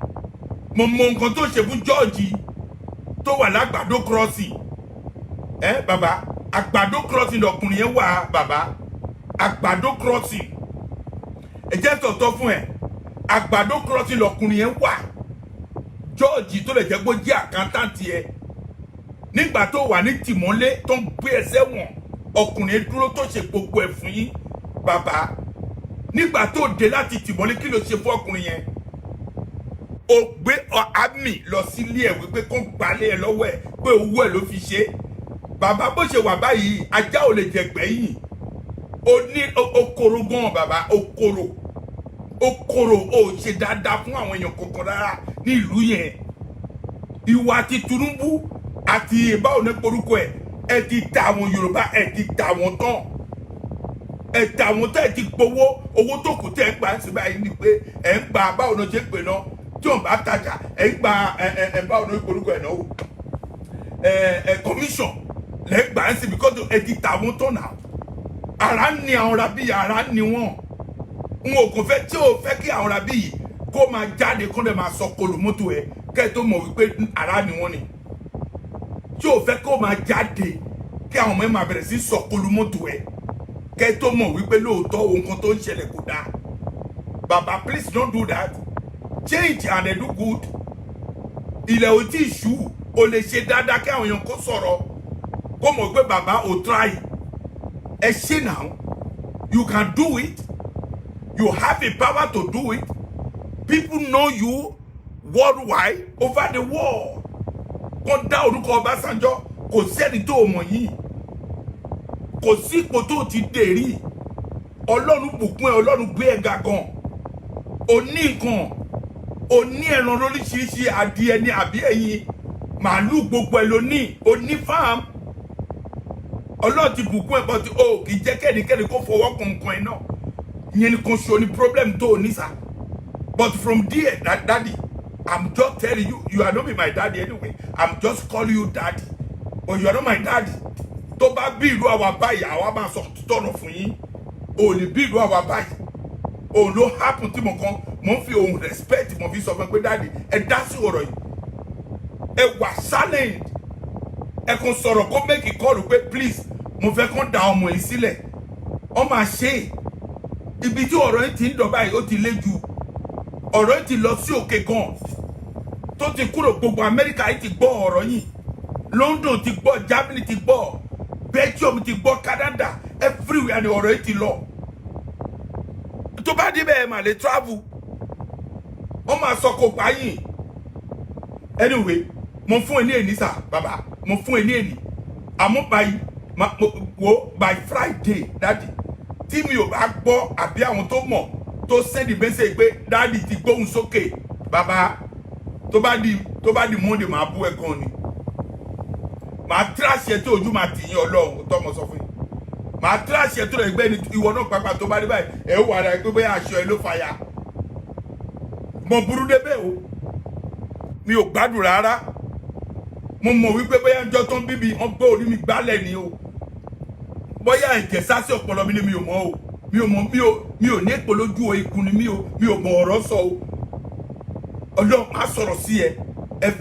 mo mọ nǹkan tó ṣe fún George tó wà lágbàdo crossing bàbá àgbàdo crossing lọkùnrin yẹn wà bàbá àgbàdo crossing ẹ jẹ́ tọ̀tọ̀ fún ẹ àgbàdo crossing lọkùnrin yẹn wà George tó lè jẹ́ pé jẹ́ àkántàntì ẹ nígbà tó wà ní tìmọ́lé tó ń gbé ẹsẹ̀ wọn ọkùnrin dúró tó ṣe gbogbo ẹ̀ fún yín bàbá nígbà tó dé láti tìmọ́lé kí ló ṣe fún ọkùnrin yẹn ó gbé àmì lọ sílé ẹ̀ wípé kó gbalẹ̀ ẹ lọ́wọ́ ẹ̀ pé owó ẹ̀ ló fi ṣe bàbá bó ṣe wà báyìí ajá ò lè jẹ gbẹ̀yìn ó ní okoro gan bàbá okoro ó ṣe dáadáa fún àwọn èèyàn kankan rárá ní ìlú yẹn ìwà àti Tinubu àti ìbáwò ní porúkọ ẹ ti ta àwọn Yorùbá ẹ ti ta àwọn tán ẹ ta àwọn tán ẹ ti gbowó owó tó kù tẹ ẹ gbà ń sì báyìí ni pé ẹ ń gba báwo ló ṣe pè náà tí wọn bá tajà ẹ ń gba ẹ báwo ló porúkọ ẹ náà o commission lẹ gbà ń sì because ẹ ti ta àwọn tán náà ara ń ní àwọn rabí ara ń ní wọn n ò kò fẹ́ tí o fẹ́ kí àwọn rabí yìí kó máa jáde kó lè máa sọ kolùmọ́tò ẹ kẹ́ ẹ tó mọ̀ wípé ara ni wọ́n ni tí o fẹ́ kó máa jáde kí àwọn ọmọ ẹ máa bẹ̀rẹ̀ sí sọ kolùmọ́tò ẹ kẹ́ ẹ tó mọ̀ wípé lóòótọ́ ohun kan tó ń ṣẹlẹ̀ kò dáa bàbá please don't do that change and do good ilẹ̀ ò tí ì ṣú o lè ṣe dáadáa kí àwọn èèyàn kó sọ̀rọ̀ kó mọ̀ pé bàbá ò try ẹ ṣe now you can do it you have a power to do it people know you worldwide over the world kó dá orúkọ Ọbásanjọ́ kò sẹ́ni tó mọ̀ yìí kò sí ipò tó ti dé rí Ọlọ́run bùkún ẹ Ọlọ́run gbé ẹ ga gan o ní nǹkan o ní ẹran lóríṣiríṣi adìẹ ní àbí ẹyin màálù gbogbo ẹ ló ní o ní farm Ọlọ́run ti bùkún ẹ bọ́tí o kì í jẹ́ kẹ́nikẹ́ni kó fọwọ́ kan nǹkan ẹ náà ìyẹn ni kò ṣe o ní problem tó o ní sá but from there daddy I'm just telling you, you are not my daddy anyway. I'm just calling you daddy. But you are not my daddy. Tó bá bí ìlú àwa báyìí, àwa máa sọ tọ̀nà fún yín. O lè bí ìlú àwa báyìí. O ló happen tí mo fi ohun respect mo fi sọ fún pé daddy, ẹ dá sí ọ̀rọ̀ yìí. Ẹ wà silent. Ẹ kàn sọ̀rọ̀ kó make a call pé please, mo fẹ́ kàn dá ọmọ yìí sílẹ̀. Ó máa ṣe. Ibi tí ọ̀rọ̀ yìí ti ń dọ̀ báyìí ó ti le jù. Ọ̀rọ̀ yìí ti lọ sí òkè gan tó ti kúrò gbogbo Amẹ́ríkà yìí ti gbọ́ ọ̀rọ̀ yìí London ti gbọ́, Germany ti gbọ́, Belgium ti gbọ́, Canada, everywhere ni ọ̀rọ̀ yìí ti lọ. Tó bá dé bẹ́ẹ̀ mà lè travel. Wọ́n máa sọ kò gbáyìn. Anyway, mo fún ẹ ní èní sà, bàbá, mo fún ẹ ní èní. Àmọ́ by Friday, daddy, tí mi ò bá gbọ́ àbí àwọn tó mọ̀ tó send message pé daddy ti gbóhùn sókè, bàbá, tó bá di Monday máa bú ẹ gan ni. Màá trash ẹ tó ojú máa tì yín Ọlọ́run tó mọ̀ sọ fún yín. Màá trash ẹ tó rẹ̀ gbé ni ìwọ náà pàápàá tó bá dé báyìí ẹ wà rà pé bóyá aṣọ ẹ ló fàya. Mo burú débẹ̀ o. Mi ò gbádùn rárá. Mo mọ̀ wípé bóyá ọjọ́ tó ń bíbí wọ́n gbé orí mi gbálẹ̀ ni o. Bóyá ẹ̀jẹ̀ sásì ọpọlọ mi ni mi ò mọ̀ o. Mi ò ní èpò lójú o, ikùn ni mi ò mọ̀ ọ̀rọ̀ sọ o. Ọlọ́run á sọ̀rọ̀ sí ẹ.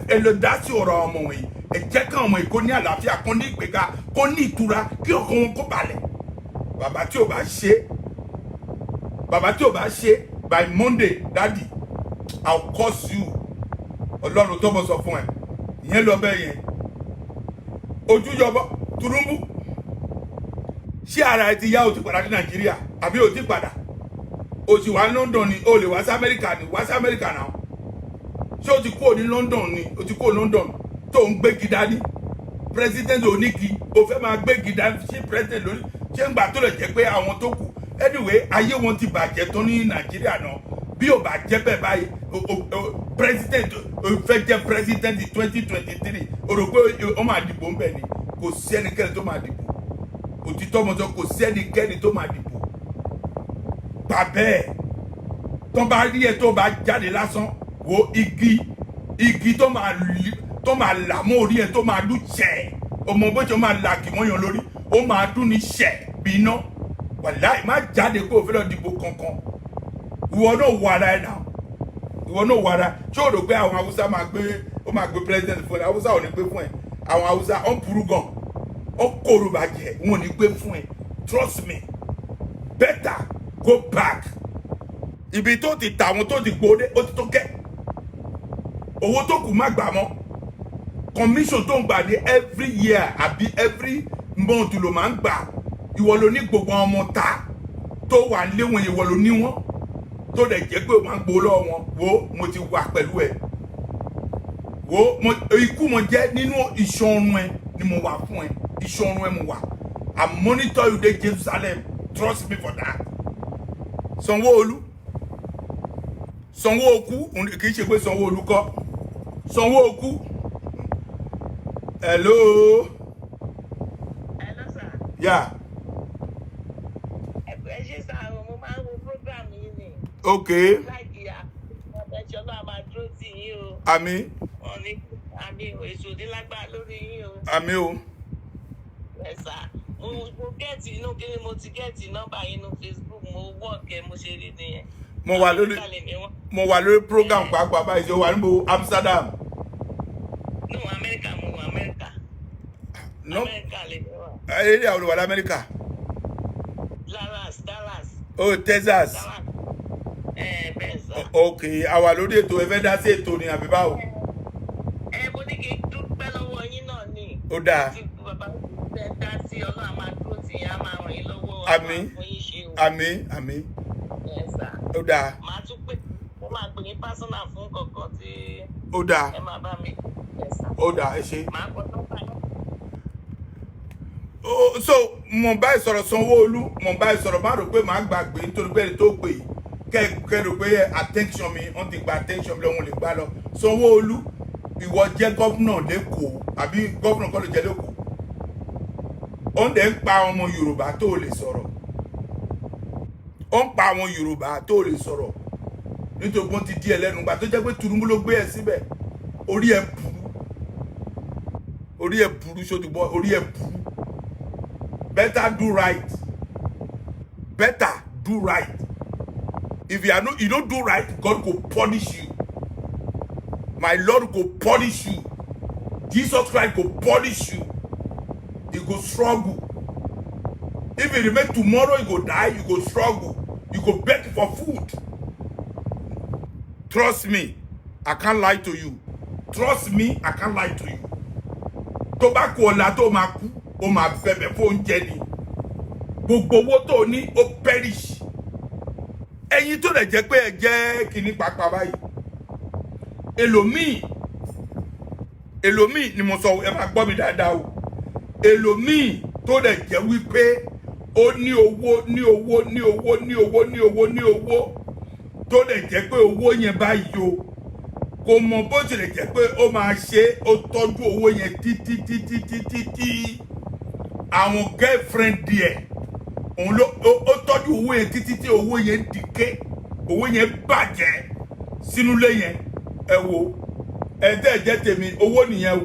Ẹ lọ dá sí ọ̀rọ̀ ọmọ wọ̀nyí. Ẹ jẹ́ káwọn ọmọ yìí kó ní àlàáfíà, kó ní ìgbéga, kó ní ìtura, kí ọkàn wọn kó balẹ̀. Bàbá tí ò bá ṣe by Monday, daddy, I'll curse you. Ọlọ́run tó mọ̀ sọ fún ẹ. Ìyẹn lọ bẹ́ẹ̀ yẹn. Ojú yọbọ Tinubu. Ṣé ara ẹ ti yá o ti padà ní Nàìjíríà àbí o ti padà? O sì wá London ni, o lè wá sí Amẹ́ríkà ni, wá sí Amẹ́ríkà náà. Ṣé o ti kúrò ní London ni? O ti kúrò London tó ń gbé gidá ní? President onígi, o fẹ́ máa gbé gidá ṣé president lórí? Ṣé ń gbà tó lè jẹ́ pé àwọn tó kù? Anyway, ayé wọn ti bàjẹ́ tó ní Nàìjíríà náà. Bí o bá jẹ́ bẹ́ẹ̀ báyìí, president fẹ́ jẹ́ president 2023, o rò pé ó máa dìbò ń bẹ̀ ni? Kò sí ẹnikẹ́ni tó máa dìbò. Òtítọ́ mọ́tò kò sí ẹnikẹ́ni tó máa dìbò. Gbà bẹ́ẹ̀. Tó bá rí ẹ tó bá jáde lásán, wo igi tó máa là mọ́ orí ẹ tó máa dún ṣẹ̀. Ọmọ bó ṣe máa là kì mọ́yàn lórí, ó máa dún ní ṣẹ̀ bí iná. Wàláì má jáde kó o fẹ́ lọ dìbò kankan. Ìwọ náà wọ ara ẹ náà. Ìwọ náà wọ ara. Ṣé o rò pé àwọn Haúsá máa gbé president fún ẹ? Haúsá ò ní gbé fún ẹ. Àwọn Haúsá ó ń burú gan. Ó kóró bàjẹ́, wọn ò ní gbé fún ẹ. Trust me. Better go back. Ibi tó ti tà wọn tó ti gbóde, ó ti tó kẹ́. Owó tó kù má gbà mọ́. Commission tó ń gbà ní every year àbí every month ló máa ń gbà. Ìwọ ló ní gbogbo ọmọ ta tó wà nílé wọn, ìwọ ló ní wọn. Tó dẹ̀ jẹ́ pé o máa ń gbó lọ́wọ́ wọn. Wo mo ti wà pẹ̀lú ẹ. Wo ikú mo jẹ́ nínú ìṣọ̀run ẹ ni mo wà fún ẹ. Ìṣọ̀run ẹ mo wà. I monitor you dey Jerusalem. Trust me for that. Sanwó-Olú. Sanwó-Okú kì í ṣe pé Sanwó-Olú kọ́. Sanwó-Okú. Hello. Hello, sir. Yeah. Ẹ ṣe sá mo máa ń wo program yìí ni. Okay. Láìkí àbẹ̀ṣọ́ náà máa dúró tì yín o. Àmín. Wọ́n ní àmì èso nílágbára lórí yín o. Àmín o. Ẹ sá mo gẹ́ẹ̀tì inú kí ni mo ti gẹ́ẹ̀tì nọ́mbà yín nínú Facebook mo wọ́ọ̀kẹ́ mo ṣe rí nìyẹn. Mo wà lórí program pàápàá báyìí ṣe wà níbo Amsterdam. No, Amẹ́ríkà mo wà Amẹ́ríkà. No. Amẹ́ríkà lè wà. Eré àwọn olùwà l'Amẹ́ríkà. Dallas. Oh, Texas. Dallas. Bẹ́ẹ̀ sá. Ok, àwa lórí ètò ẹ fẹ́ dá sí ètò ni àbí báwo? Mo ní kí n dúpẹ́ lọ́wọ́ yín náà ni. Ó dáa. Bàbá fẹ́ dá sí Ọlọ́run máa dúró tì yín á máa ràn yín lọ́wọ́. Àmín. Àmín. Ó dáa. Màá tún pè mo máa pè ní personal fún kankan tí Ó dáa. ẹ máa bá mi. Ó dáa, ẹ ṣé. Màá kọ́ nọ́mbà yín. So mo bá ìsọ̀rọ̀ Sanwó-Olú, mo bá ìsọ̀rọ̀ má rò pé màá gbàgbé nítorí pé ẹni tó pè kẹ́ rò pé attention mi wọ́n ti gba attention mi lọ́wọ́ lè gbá lọ. Sanwó-Olú, ìwọ jẹ́ gọ́vnà lẹ́kọ̀ọ́ àbí gọ́vnà kọ́ ló jẹ́ lẹ́kọ̀ọ́. Ó ń dẹ̀ ń pa ọmọ Yorùbá tó lè sọ̀rọ̀. Ó ń pa àwọn Yorùbá tó lè sọ̀rọ̀. Nítorí wọ́n ti di ẹ lẹ́nu gbà tó jẹ́ pé Tinubu ló gbé ẹ síbẹ̀. Orí ẹ burú ṣó ti bọ́, orí ẹ burú. Better do right. Better do right. If you don't do right, God will punish you. My Lord will punish you. Jesus Christ will punish you. You go struggle. If you remain tomorrow, you go die, you go struggle. You go beg for food. Trust me, I can't lie to you. Trust me, I can't lie to you. tó bá kú ọ̀la tó máa kú ó máa bẹ̀bẹ̀ fún oúnjẹ ni gbogbo owó tó ní ó perish ẹ̀yin tó lè jẹ́ pé ẹ jẹ́ kíní pápá báyìí èlòmíì ni mo sọ ẹ máa gbọ́ mi dáadáa o èlòmíì tó lè jẹ́ wípé ó ní owó tó lè jẹ́ pé owó yẹn báyìí o kò mọ̀ bó tilẹ̀ jẹ́ pé ó máa ṣe ó tọ́jú owó yẹn títí àwọn girlfriend díẹ̀ òun ló ó tọ́jú owó yẹn títí tí owó yẹn dìké owó yẹn bàjẹ́ sínú ilé yẹn ẹ wo ẹ tẹ́ ẹ jẹ́ tèmi owó nìyẹn o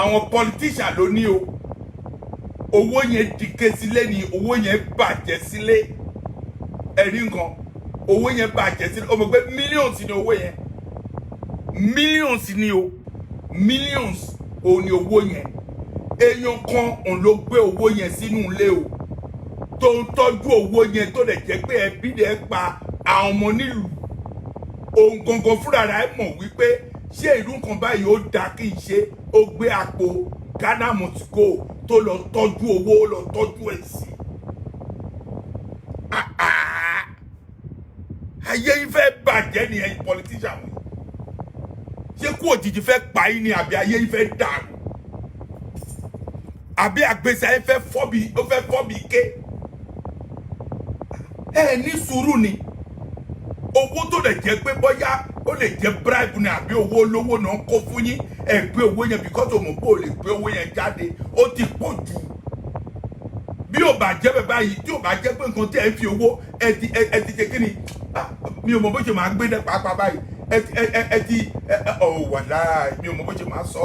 àwọn politician ló ní o owó yẹn dìké sílé ni owó yẹn bàjẹ́ sílé ẹ̀rí nǹkan owó yẹn bàjẹ́ sílé o mọ̀ pé millions ni owó yẹn millions ni o millions òun ni owó yẹn èèyàn kan òun ló gbé owó yẹn sínú ilé o tó ń tọ́jú owó yẹn tó lè jẹ́ pé ẹbí rẹ̀ pa àwọn ọmọ nílùú òun gangan fúnra rẹ̀ mọ̀ wípé ṣé ìlú kan báyìí ó dáa kí n ṣe ó gbé àpò Ghana must go tó lọ tọ́jú owó lọ tọ́jú ẹ̀ sí ayé yìí fẹ́ bàjẹ́ ni ẹ̀yin politician wọn ṣé kú òjijì fẹ́ pa yín ni àbí ayé yìí fẹ́ dàrú àbí àgbèsè ayé fẹ́ fọ́bi ké ẹ ní sùúrù ni owó tó lè jẹ́ pé bóyá ó lè jẹ́ bribe ni àbí owó olówó náà kó fún yín ẹ gbé owó yẹn because òmò bó lè gbé owó yẹn jáde ó ti pọ̀ jù bí ò bá jẹ́ bẹ́ẹ̀ báyìí tí ò bá jẹ́ pé nǹkan tí ẹ fi owó ẹ ti ṣe kí ni mi ò mọ̀ bó ṣe máa gbé dẹ́ pàápàá báyìí wàláì mi ò mọ̀ bó ṣe máa sọ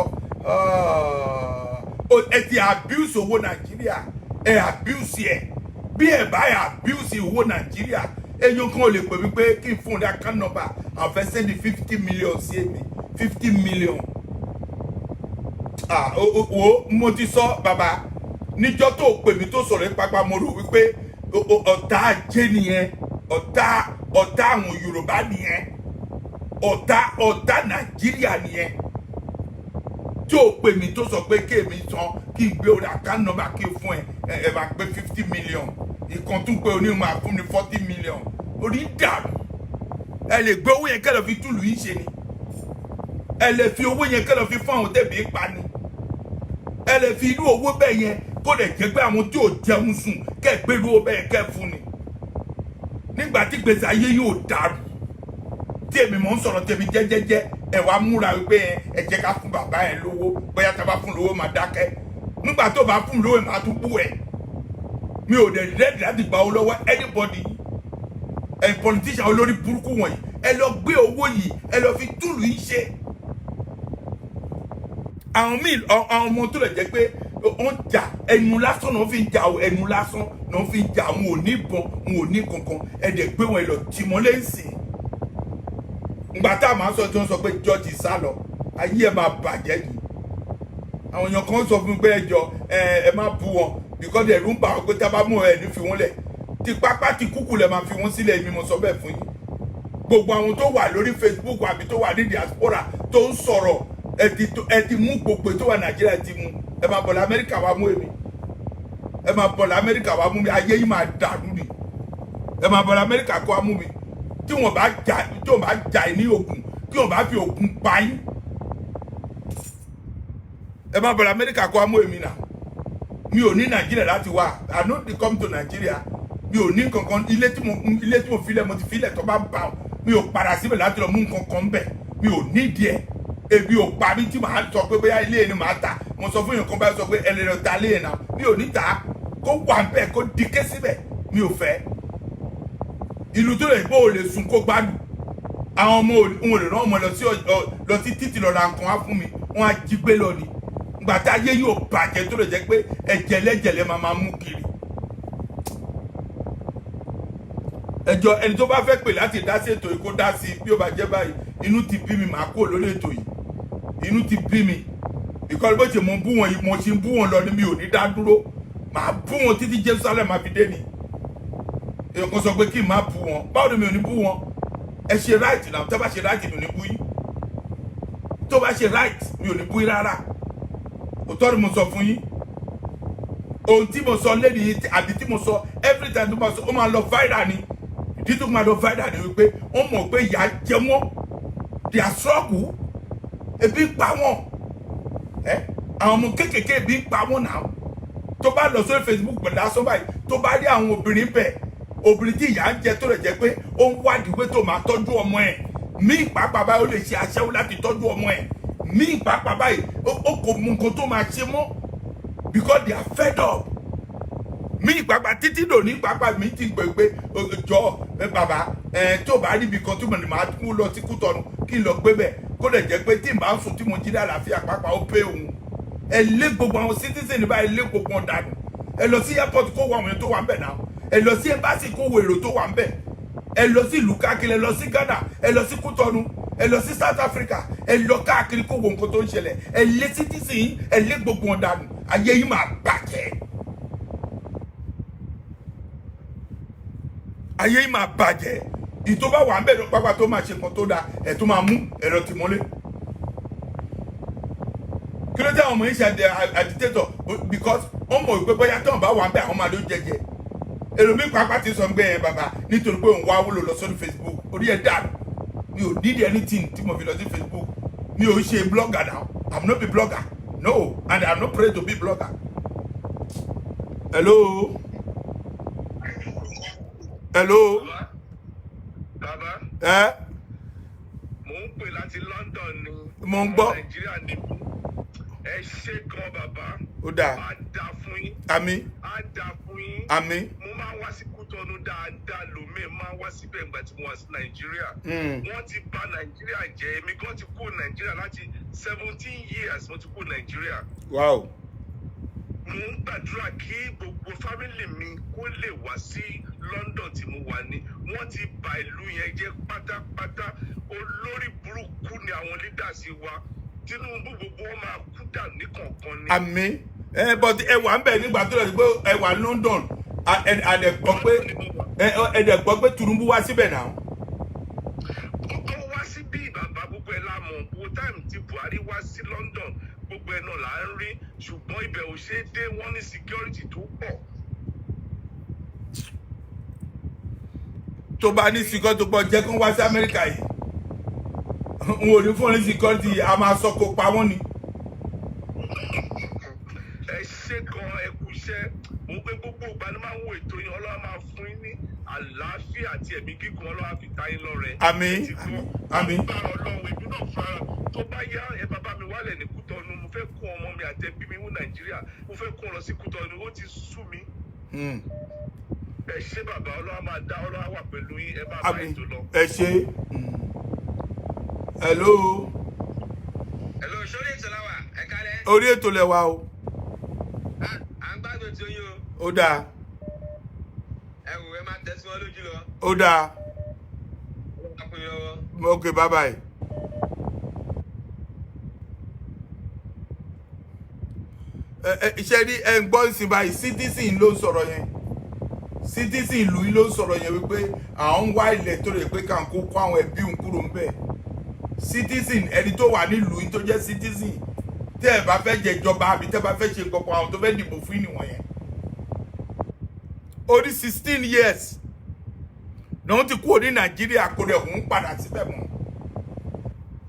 ẹ ti abuse owó Nàìjíríà ẹ abuse ẹ bí ẹ bá abuse owó Nàìjíríà èèyàn kan ò lè pè mí pé kí n fún un ní account number àwọn fẹ́ send 50 million sí èmi 50 million mo ti sọ bàbá níjọ́ tó pè mí tó sọ̀rọ̀ pápá mo rò wípé ọ̀tá ajé nìyẹn ọ̀tá àwọn Yorùbá nìyẹn ọ̀tá Nàìjíríà nìyẹn tí ó pè mí tó sọ pé kéèmí san kí n gbé orí account number kí n fún ẹ máa pé 50 million ìkan tún pé oní máa fún ní 40 million orí dàrú ẹ lè gbé owó yẹn kẹ́ lọ fi túlù yín ṣe ni ẹ lè fi owó yẹn kẹ́ lọ fi fún àwọn tẹ̀bí pa ni ẹ lè fi irú owó bẹ́ẹ̀ yẹn kó lè jẹ́ pé àwọn tí ò jẹun sùn kẹ́ gbé irú owó bẹ́ẹ̀ kẹ́ fún ni nígbà tí gbèsè ayé yóò dàrú tí èmi mọ̀ ń sọ̀rọ̀ tèmi jẹ́jẹ́jẹ́ ẹ wá múra wípé ẹ jẹ́ ká fún bàbá ẹ lówó bóyá tá a bá fún lówó máa dákẹ́ nígbà tó bá fún lówó máa tún bú ẹ mi ò dẹ̀ rẹ́dì láti gba owó lọ́wọ́ anybody ẹ politician olórí burúkú wọ̀nyí ẹ lọ gbé owó yìí ẹ lọ fi túlù yìí ṣe àwọn míì àwọn ọmọ tó lè jẹ́ pé wọ́n jà ẹnu lásán náà fi ń jà ẹnu lásán náà fi ń jà wọn ò ní ìbọn wọn ò ní kankan ẹ dẹ̀ gbé wọn ẹ lọ tì mọ́ lẹ́sìn ìgbà tá a máa sọ tí wọ́n sọ pé George sá lọ ayé ẹ máa bàjẹ́ ni àwọn èèyàn kan sọ fún mi pé ẹ má bú wọn because ẹ̀rù ń bà wọ́n pé tá a bá mú ẹ ní fi wọ́n lẹ̀ tí pápá ti kúkú lẹ̀ máa fi wọ́n sílẹ̀ mi mo sọ bẹ́ẹ̀ fún yín gbogbo àwọn tó wà lórí Facebook àbí tó wà ní diaspora tó ń sọ̀rọ̀ ẹ ti mú gbogbo tó wà Nàìjíríà ti mú ẹ máa bọ̀ lọ Amẹ́ríkà wá mú èmi ẹ máa bọ̀ lọ Amẹ́ríkà wá mú mi ayé yìí máa dàrú ni ẹ máa bọ̀ lọ Amẹ́ríkà kó wá mú mi tí wọ́n bá jà ní ogun kí wọ́n bá fi ogun pa yín ẹ máa bọ̀ lọ Amẹ́ríkà kó wá mú èmi náà mi ò ní Nàìjíríà láti wá I no dey come to Nàìjíríà mi ò ní kankan ilé tí mo filẹ̀ mo ti filẹ̀ tó bá bá mi ò padà síbẹ̀ láti lọ mú nǹkan bẹ̀ mi ò nídìí ẹ̀ ebi ò pa mí tí màá sọ pé bóyá ilé ni màá tà mo sọ fún yín kan báyìí sọ pé ẹlẹ́rọ ta lé náà mi ò ní tà kó wà bẹ́ẹ̀ kó dike síbẹ̀ mi ò fẹ́ ìlú tó lè gbọ́ ò lè sùn kó gbádùn àwọn ọmọ òun lè rán ọmọ lọ sí títì lọ ra nǹkan wá fún mi wọ́n á jí gbé lọ ni ìgbà tá ayé yóò bàjẹ́ tó lè jẹ́ pé ẹ̀jẹ̀ lẹ́jẹ̀lẹ́ máa mú kiri ẹjọ́ ẹni tó bá fẹ́ pè láti dá sí ètò yìí kó dá sí bí ó bá jẹ́ báyìí inú ti bí mi màá kó lórí ètò yìí inú ti bí mi ìkọlù bó ṣe mo bú wọn yìí mo ṣe ń bú wọn lọ ni mi ò ní dá dúró màá bú wọn títí Jerusalem máa fi dé ni èèyàn kan sọ pé kí n má bú wọn báwo ni mi ò ní bú wọn ẹ ṣe right náà tó bá ṣe right mi ò ní bú yín tó bá ṣe right mi ò ní bú yín rárá òótọ́ ni mo sọ fún yín ohun tí mo sọ lẹ́nu yìí àbí tí mo sọ every time tó máa sọ ó máa lọ viral ni ìdí tó máa lọ viral ni wípé wọ́n mọ̀ pé ìyà jẹ wọ́n their struggle ebi ń pa wọ́n àwọn ọmọ kéékèèké ebi ń pa wọ́n náà tó bá lọ sórí Facebook pẹ̀lú aṣọ báyìí tó bá rí àwọn obìnrin bẹ̀ obìnrin tí ìyà ń jẹ tó rẹ̀ jẹ́ pé ó ń wádìí pé tó máa tọ́jú ọmọ ẹ̀ mí ìpápá báyìí ó lè ṣe aṣẹ́wó láti tọ́jú ọmọ ẹ̀ mí ìpápá báyìí ó kò mú nǹkan tó máa ṣe mọ́ because they are fed up mí ìpápá títí lò ní ìpápá mi ti gbé pé jọ bàbá tó bá rí ibi kan tí mo ní máa kú lọ sí Kútọ̀nù kí n lọ gbé bẹ̀ kó lè jẹ́ pé tí n bá ń sùn tí mo jí ní àlàáfíà pápá ó pé òun ẹ lé gbogbo àwọn citizen ní báyìí lé gbogbo wọn dànù ẹ lọ sí airport kó wọ àwọn èèyàn tó wà ń bẹ̀ náà ẹ lọ sí embassy kó wo èrò tó wà ń bẹ̀ ẹ lọ sí ìlú káàkiri ẹ lọ sí Ghana ẹ lọ sí Kútọ̀nù ẹ lọ sí South Africa ẹ lọ káàkiri kó wo nǹkan tó ń ṣẹlẹ̀ ẹ lé citizen ẹ lé gbogbo wọn dànù ayé yìí máa bàjẹ́ ayé yìí máa bàjẹ́ ìtò bá wà ń bẹ̀ lọ pápá tó máa ṣe nǹkan tó dáa ẹ̀ tó máa mú ẹ̀rọ tìmọ́lé kí ló dé àwọn ọmọ yìí ṣe agitator because wọ́n mọ̀ wípé bóyá tí wọ́n bá wà ń bẹ̀ àwọn máa ló jẹjẹ èlòmíì pápá ti sọ ń gbé yẹn bàbá nítorí pé òun wá wúlò lọ sórí Facebook orí ẹ̀ dànù mi ò need anything tí mo fi lọ sí Facebook mi ò ṣe blogger now I'm not a blogger no and I'm not praying to be blogger. Hello. Hello. Baba. Mo ń pè láti London ni. Mo ń gbọ́. Nàìjíríà ni. Ẹ ṣé gan bàbá. Ó dáa. Á dáa fún yín. Àmín. Á dáa fún yín. Àmín. Mo máa ń wá sí Kútọ̀nù dáadáa lómi máa ń wá síbẹ̀ ìgbà tí mo wá sí Nàìjíríà. Wọ́n ti bà Nàìjíríà jẹ́ èmi gan ti kó Nàìjíríà láti 17 years mo ti kó Nàìjíríà. Wow. Mo ń gbàdúrà kí gbogbo fámìlì mi kó lè wá sí London tí mo wà ní. Wọ́n ti bà ìlú yẹn jẹ́ pátápátá. Olórí burúkú ni àwọn leaders wa. Tinubu gbogbo wọn máa kú dà ní kọ̀ọ̀kan ni. Àmín. But ẹ wà ń bẹ̀ nígbà tó lọ sí pé ẹ wà London ẹ̀dẹ̀ gbọ́ pé Tinubu wá síbẹ̀ náà. Ó wá sí bí bàbá gbogbo ẹ̀ lámọ̀ gbogbo táìmù tí Buhari wá sí London gbogbo ẹ̀ náà là ń rí ṣùgbọ́n ibẹ̀ ò ṣe é dé wọ́n ní security tó pọ̀. Tó bá ní security tó pọ̀ jẹ́ kí wọ́n wá sí Amẹ́ríkà yìí n ò ní fún ní security a máa sọ kó pa wọ́n ni. Ẹ ṣé gan ẹ kú iṣẹ́ mo pé gbogbo ìgbà ni máa ń wo ètò yín Ọlọ́run máa fún yín ní àlàáfíà àti ẹ̀mí gígùn Ọlọ́run fi ta yín lọ́rẹ. Àmín. Àmín. Bára Ọlọ́run ìlú náà fara tó bá yá ẹ bàbá mi wálẹ̀ ní Kútọ̀nù mo fẹ́ kó ọmọ mi àtẹ̀bí mi ní Nàìjíríà mo fẹ́ kó lọ sí Kútọ̀nù ó ti sú mi. Ẹ ṣé bàbá Ọlọ́run máa dá Ọlọ́run wà pẹ̀lú yín ẹ bá bá ètò lọ. Ẹ ṣé. Hello. Hello sórí ètò làwà ẹ kálẹ̀. Orí ètò lẹ́wà o. À ń gbádùn tí ó yín o. Ó dáa. Ẹ wò ẹ máa tẹ̀sí wọn lójú lọ. Ó dáa. Ó Okay, bye bye. Iṣẹ́ rí ẹ ń gbọ́ ìsìn báyìí citizen ló ń sọ̀rọ̀ yẹn citizen ìlú yìí ló ń sọ̀rọ̀ yẹn wípé àwọn ń wá ilẹ̀ tó rè pé kà ń kó àwọn ẹbí òun kúrò ń bẹ̀ citizen ẹni tó wà nílùú yìí tó jẹ́ citizen tẹ́ ẹ bá fẹ́ jẹ ìjọba àbí tẹ́ ẹ bá fẹ́ ṣe nǹkan kan àwọn tó fẹ́ dìbò fún ìnìwọ̀n yẹn ó ní 16 years náà ti kúrò ní Nàìjíríà kó rẹ̀ òun padà síbẹ̀ mọ́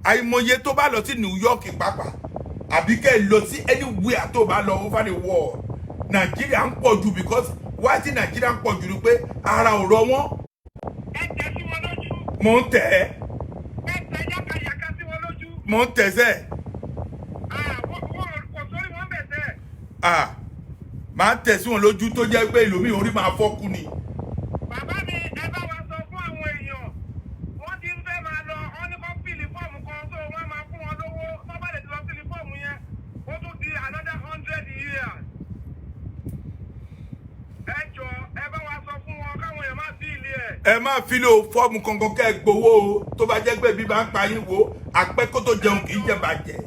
àìmọye tó bá lọ sí New York pàápàá àbí kẹ́ ẹ lọ sí anywhere tó bá lọ over the world Nàìjíríà ń pọ̀ jù because why ti Nàìjíríà ń pọ̀ jù ni pé ara ò rọ wọ́n. ẹ tẹ̀ sí wọn lójú. Mo ń tẹ̀ ẹ́. Ẹ tẹ̀ yákàyàká sí wọn lójú. Mo ń tẹ̀ sẹ́. Wọ́n kò sórí wọn bẹ̀ sẹ́. Máa tẹ̀ sí wọn lójú tó jẹ́ pé ìlòmí orí máa fọ́kú ni. Bàbá mi ẹ bá wa sọ fún àwọn èèyàn wọ́n ti ń fẹ́ máa lọ wọ́n ní kó fìlì fọ́ọ̀mù kan tó wọ́n máa fún wọn lówó tó bá lè ti lọ fìlì fọ́ọ̀mù yẹn ó tún di another 100 years. Ẹ jọ ẹ bá wa sọ fún wọn káwọn èèyàn má sí ilé ẹ̀. Ẹ má fílò fọ́ọ̀mù kankan kẹ́ ẹ gbowó o tó bá jẹ́ pé bí bá ń pa yín wo àpẹ́ kó tó jẹun kì í jẹ bàjẹ́.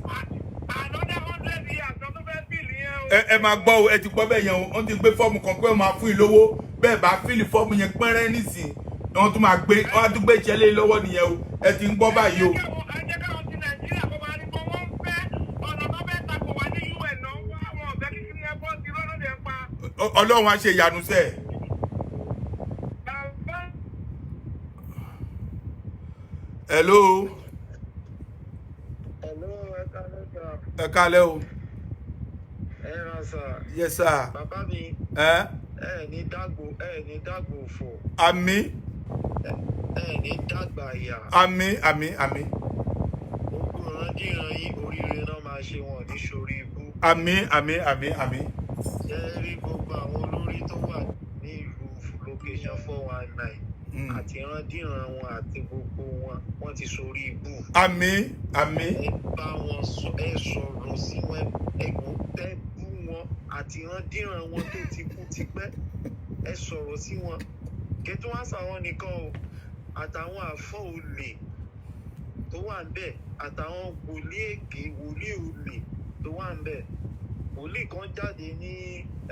Another 100 years tó tún fẹ́ fìlì yẹn o. Ẹ máa gbọ́ o ẹ ti gbọ́ bẹ́ẹ̀ yẹn o wọ́n ti gbé fọ́ọ̀mù kan pé wọ́n máa fún yín lówó bẹ́ẹ̀ bá fílì fọ́ọ̀mù yẹn pẹ́rẹ́ nísìn wọ́n tún máa gbé wọ́n á tún gbé iṣẹ́ lé lọ́wọ́ nìyẹn o ẹ ti ń gbọ́ báyìí o. Ẹ jẹ́ káwọn ti Nàìjíríà kó máa ní kó wọ́n fẹ́ ọ̀nà tó fẹ́ takò wá ní UN náà Ọlọ́run á ṣe ìyanu sẹ́. Hello. Hello, Ẹ kálẹ́ o. sir. Yes sir. Bàbá mi, ní dàgbò òfò. Àmín. Ní dàgbà ìyà. Àmín. Gbogbo ìrandíran yìí oríire náà máa ṣe wọn ní sórí ibú. Àmín. Ṣé rí gbogbo àwọn olórí tó wà ní ìlú location 419 àti ìrandíran wọn àti gbogbo wọn ti sórí ibú. Àmín. Ẹ bá wọn sọ̀rọ̀ sí wọn, ẹ̀gbọ́n tẹ́ bú wọn àti ìrandíran wọn tó ti kú tipẹ́. Ẹ sọ̀rọ̀ sí wọn. Kẹ́tù wá sàwọn nìkan o, àtàwọn àfọ́ olè tó wà ń bẹ̀, àtàwọn wòlíì èké, wòlíì olè tó wà ń bẹ̀. Wòlíì kan jáde ní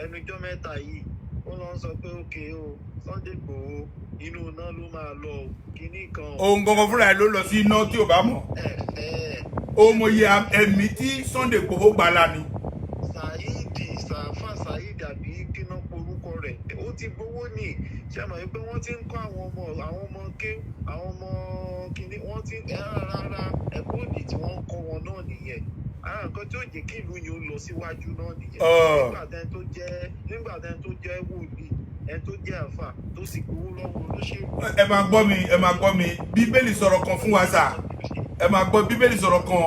ẹnujọ́ mẹ́ta yìí, ó lọ sọ pé òkè o, Sunday Igboho inú iná ló máa lọ o, kíní kan. Ohun gangan fúnra ẹ̀ ló lọ sí iná tí ò bá mọ̀. Ó mọye ẹ̀mí tí Sunday Igboho gbala ni. Saheed àbí kíná porúkọ rẹ̀, ó ti gbowó ní ṣe mọ̀ pé wọ́n ti ń kọ́ àwọn ọmọ kíní, wọ́n ti rárá ẹ̀kọ́ òdì tí wọ́n ń kọ́ wọn náà nìyẹn. Ara nǹkan tí ó jẹ́ kí ìlú yìí ó lọ síwájú náà nìyẹn. Nígbà tẹ́ni tó jẹ́ wòlíì, ẹni tó jẹ́ àfà tó sì gbowó lọ́wọ́ olóṣèlú. Ẹ máa gbọ́ mi Bíbélì sọ̀rọ̀ kan fún wa sà. Ẹ máa gbọ́ Bíbélì sọ̀rọ̀ kan.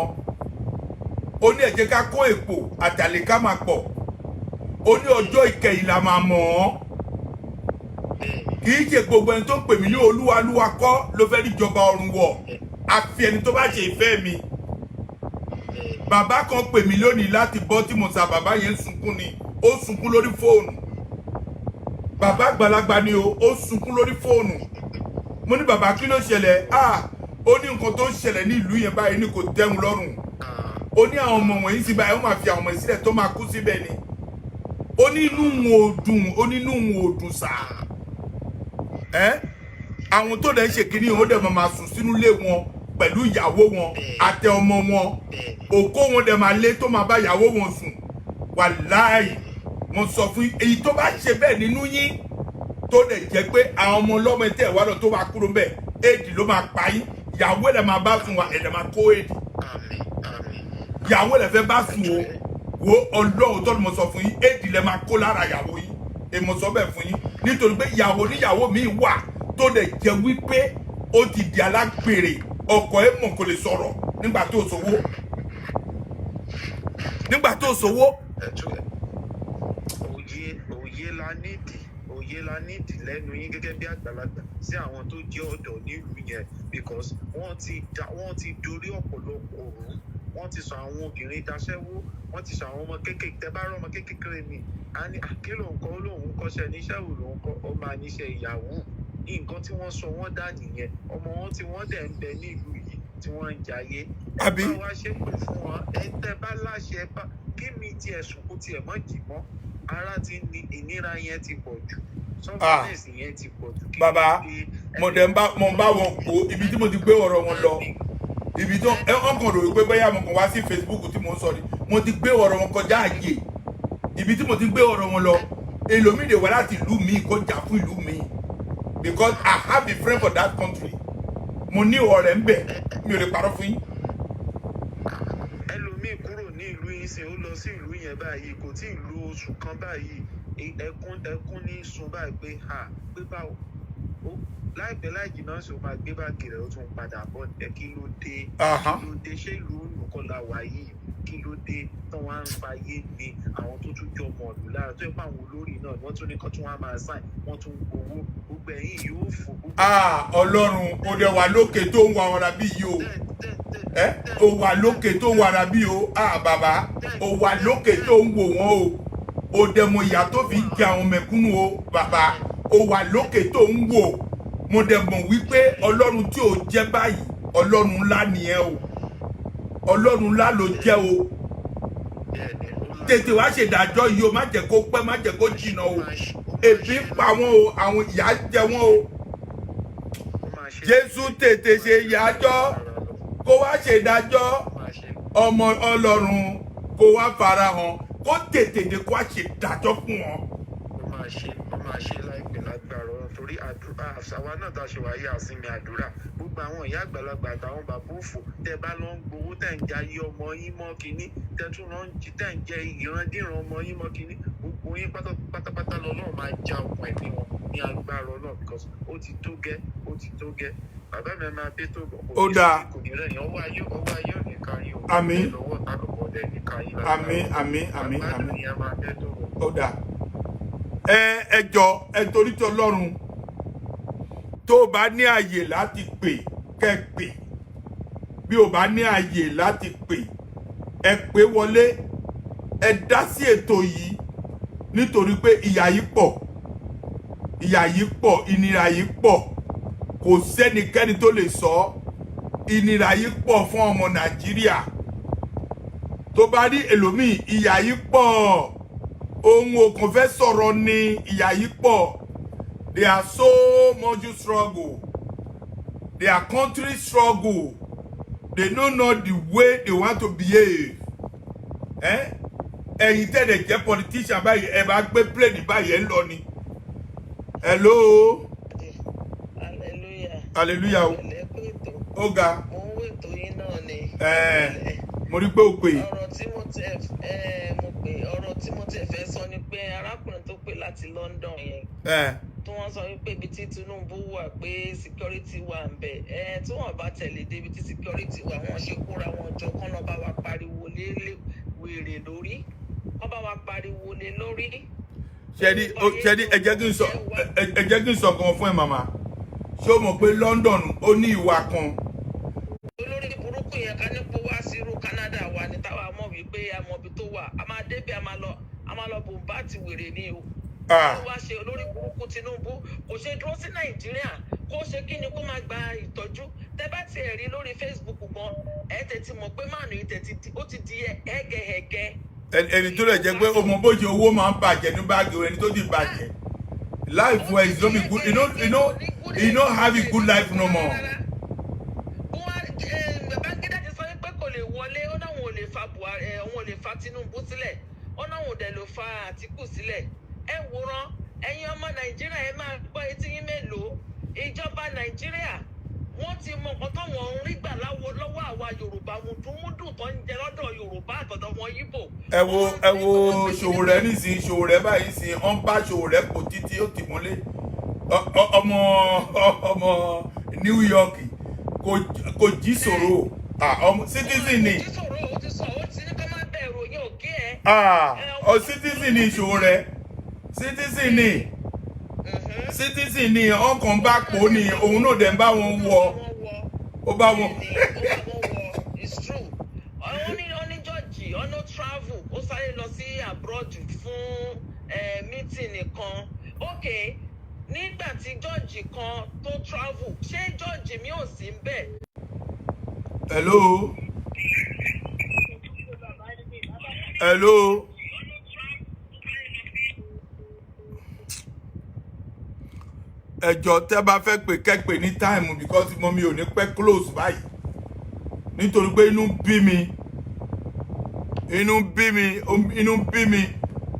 Ó ní ẹ jẹ́ ká kó èpò àtàlẹ́ ká máa pọ̀. Ó ní ọjọ́ ìkẹyìn la máa mọ̀ ọ́. Kì í ṣe gbogbo ẹni tó ń pè mí ní olúwa kọ́ ló fẹ́ rí ìjọba ọ̀run wọ̀. Àfi ẹni tó bá ṣe ìfẹ́ mi. Bàbá kan pè mí lónìí láti bọ́ tí mo sà, bàbá yẹn sunkún ni. Ó sunkún lórí fóònù. Bàbá àgbàlagbà ni ó sunkún lórí fóònù. Mo ní bàbá kí ló ṣẹlẹ̀? Ó ní nǹkan tó ń ṣẹlẹ̀ ní ìlú yẹn báyìí ní kò tẹ́hun lọ́rùn. Ó ní àwọn ọmọ wọ̀nyí sí báyìí ó máa fi àwọn ọmọ ìsílẹ̀ tó máa kú síbẹ̀ ni. Ó ní inú wọn ò dùn sáà. Àwọn tó dẹ̀ ń ṣe kínní ó dẹ̀ máa sùn sínú ilé wọn pẹ̀lú ìyàwó wọn àtẹ ọmọ wọn. Òkó wọn dẹ̀ máa lé tó máa bá ìyàwó wọn sùn. Wàláì mo sọ fún èyí tó bá ṣe bẹ́ẹ̀ nínú yín tó dẹ̀ jẹ́ pé àwọn ọmọ ọlọ́mọ ẹ̀ tẹ̀ wá lọ tó bá kúrò bẹ́ẹ̀ éèdì ló máa pa yín. Ìyàwó ẹ̀ máa bá sùn wa ẹ̀ máa kó éèdì. Ìyàwó ẹ̀ fẹ́ bá sùn o. Wo Ọlọ́run tó ni mo sọ fún yín, éèdì lẹ máa kó lára ìyàwó yín. Èmo sọ bẹ́ẹ̀ fún yín nítorí pé ìyàwó mi wà tó dẹ̀ jẹ́ wípé ó ti di alágbèrè, ọkọ ẹ̀ mọ̀ kò lè sọ̀rọ̀ nígbà tó sówó. Òye la nídìí lẹ́nu yín gẹ́gẹ́ bí àgbàlagbà sí àwọn tó jẹ́ ọ̀dọ́ nílùú yẹn, because wọ́n ti dorí ọ̀pọ̀lọpọ̀ òru. Wọ́n ti sọ àwọn obìnrin daṣẹ́wó, wọ́n ti sọ àwọn ọmọ kéékèèké. Tẹ́ bá rí ọmọ kéékèèké mi, a ní àkélò nǹkan olóhùn kọ́ṣẹ́ níṣẹ́ wò ló ń kọ́, ó máa níṣẹ́ ìyàwó. Nǹkan tí wọ́n sọ wọ́n dà nìyẹn. Ọmọ wọn tí wọ́n dẹ̀ ń bẹ nílùú yìí tí wọ́n ń jayé. Ẹ bá wá ṣépè fún wọn, ẹ tẹ́ bá láṣẹ bá kí mi tiẹ̀ sùn kó tiẹ̀ mọ́ jì mọ́. Ara ti ní ìnira yẹn ti pọ̀ jù. Sọ́fúnẹ́sì yẹn ti pọ̀ jù. Bàbá mo ń bá wọn kó ibi tí mo ti gbé ọ̀rọ̀ wọn lọ. Ibi tó ọkàn rò wípé bóyá mo kàn wá sí Facebook tí mo ń sọ ni mo ti gbé ọ̀rọ̀ wọn kọjá àyè. Ibi tí mo ti gbé ọ̀rọ̀ wọn lọ èlòmídè wá láti ìlú mi kó jà fún ìlú mi because I have a friend for that country. Mo ní ọ̀rẹ́ ń bẹ mi ò lè parọ́ fún yín. Ẹlòmíì kúrò ní ìlú yìí sìn ó lọ sí ìlú yẹn báyìí kò tí ì lo oṣù kan báyìí ẹkún ní sun báyìí pé pé báwo láìpẹ́ láì jìnnà sí o máa gbé báàgì rẹ̀ ó tún padà bọ̀ kí ló dé ṣé ìlú olùkọ́ la wà yìí kí ló dé tán wá ń fàyè ní àwọn tó tún jọ mọ̀ ọ̀lù lára tó yẹ pé àwọn olórí náà wọ́n tún ní kán tún wá máa sáìn wọ́n tún gbowó gbogbo ẹ̀yìn yóò fò. Ọlọ́run ó dẹ̀ wà lókè tó ń wà ọ̀rà bí yìí o ó wà lókè tó ń wà ọ̀rà bí o bàbá ó wà lókè tó ń wò wọ́n o ó dẹ̀ mọ ìyà tó fi jẹ àwọn mẹ̀kúnnù o bàbá ó wà lókè tó ń wò mo dẹ̀ mọ̀ wípé Ọlọ́run tí ò jẹ́ báyìí Ọlọ́run ńlá nìyẹn o Ọlọ́run ńlá ló jẹ́ o tètè wá ṣèdájọ́ yìí o má jẹ́ kó pẹ́ má jẹ́ kó jìnnà o ebi ń pa wọ́n o àwọn ìyà jẹ wọ́n o Jésù tètè ṣe ìyájọ́ kó wá ṣèdájọ́ ọmọ Ọlọ́run kó wá farahàn kó tètè dé kó wá ṣèdájọ́ fún wọn máa ṣe láìpẹ́ lágbára Ọlọ́run torí àdúrà àṣàwá náà tá a ṣe wáyé àsinmi àdúrà gbogbo àwọn ìyá àgbàlagbà àtàwọn bàbá òfò tẹ́ bá lọ ń gbowó tẹ́ ń jayé ọmọ yín mọ́ kínní tẹ́ tún lọ ń jí tẹ́ ń jẹ ìrandíran ọmọ yín mọ́ kínní gbogbo yín pátápátá lọ́lọ́run máa já okùn ẹ̀mí wọn ní agbára Ọlọ́run because ó ti tó gẹ́ bàbá mi máa dé tó bọ̀ ó dáa kò ní rẹ̀ yẹn ọwọ́ ayé ò ní ká yín o àmín lọ́wọ́ tálùkọ́ dẹ̀ ní ká yín àmín àmín àmín lágbára àmín ni ẹ máa dé tó bọ̀. ó dáa ẹ jọ̀ọ́ ẹ torí tí Ọlọ́run tó o bá ní àyè láti pè kẹ́ pè bí o bá ní àyè láti pè ẹ pè wọlé ẹ dá sí ètò yìí nítorí pé ìyà yìí pọ̀ ìnira yìí pọ̀ kò sẹ́nikẹ́ni tó lè sọ ìnira yìí pọ̀ fún ọmọ Nàìjíríà tó bá rí ẹlòmíì ìyà yìí pọ̀ ohun òkàn fẹ́ sọ̀rọ̀ ni ìyà yìí pọ̀ they are so much struggle their country struggle they don't know the way they want to behave ẹ̀yin tẹ́lẹ̀ jẹ́ politician báyìí ẹ bá gbé plane báyìí ẹ ń lọ ni hello hallelujah ó ga mo ń wé ètò yín náà ni. mo rí pé ó pè ọ̀rọ̀ tí mo tiẹ̀ fẹ́ sọ ni pé arákùnrin tó pè láti London yẹn tí wọ́n sọ wípé ibi tí Tinubu wà pé security wà ń bẹ̀ tí wọ́n bá tẹ̀lé débi tí security wà wọ́n ṣe kóra wọn jọ kán lọ́ bá wa pariwo lé wèrè lórí wọ́n bá wa pariwo lé lórí. ṣẹ́ni ẹ jẹ́ kí n sọ kan fún ẹ màmá ṣé o mọ̀ pé London ó ní ìwà kan. olórí burúkú yẹn ká ní kó wá sí irú Canada wa ní táwa mọ̀ wípé a mọ̀ ibi tó wà a máa débi a máa lọ bòǹbà àti wèrè ni o. ó wá ṣe olórí burúkú Tinubu kò ṣe dúró sí Nàìjíríà kó ṣe kí ni kó máa gba ìtọ́jú tẹ bá tiẹ̀ rí lórí Facebook gan ẹ tètè mọ̀ pé máàlù yìí ó ti di ẹgẹhẹgẹ. ẹni tó lè jẹ́ pé ọmọ bójú owó máa ń bàjẹ́ ní báàgì ẹni tó ti bàjẹ́ life where is not be good you know have a good life no more. Babangida ti sọ pé kò lè wọlé ó náà wọn ò lè fa Buhari wọn ò lè fa Tinubu sílẹ̀ ó náà wọn ò dẹ̀ lè fa Àtíkù sílẹ̀ ẹ wòran ẹ̀yin ọmọ Nàìjíríà ẹ máa gbọ́ etí yín mélòó ìjọba Nàìjíríà wọ́n ti mọ nǹkan tó wọ́n ń rí gbà lọ́wọ́ àwa Yorùbá mùdùmùdùn tó ń jẹ lọ́dọ̀ Yorùbá àtọ̀dọ̀ wọn Yíbò. ẹ wo Ṣòwòrẹ́ nísìnyí Ṣòwòrẹ́ báyìí sí ọ̀n bá Ṣòwòrẹ́ kò títí ó ti mọ́lé ọmọ New York kò jí sòrò citizen ni. ó ti sọ ó ti ní ká má bẹ̀rù yín òkè ẹ̀. citizen ni Ṣòwòrẹ́ citizen ni ọkàn bá pò ní òun náà dẹ̀ ń bá wọn wọ ó bá wọn. It's true. Ó ní George ọ̀nà travel ó sáré lọ sí abroad fún meeting nìkan okay nígbà tí George kan tó travel ṣé George mi ò sí ń bẹ̀. hello. ẹjọ́ tẹ́ bá fẹ́ pè kẹ́pè ní táìmù because mọ́mí ò ní pẹ́ close báyìí nítorí pé inú bí mi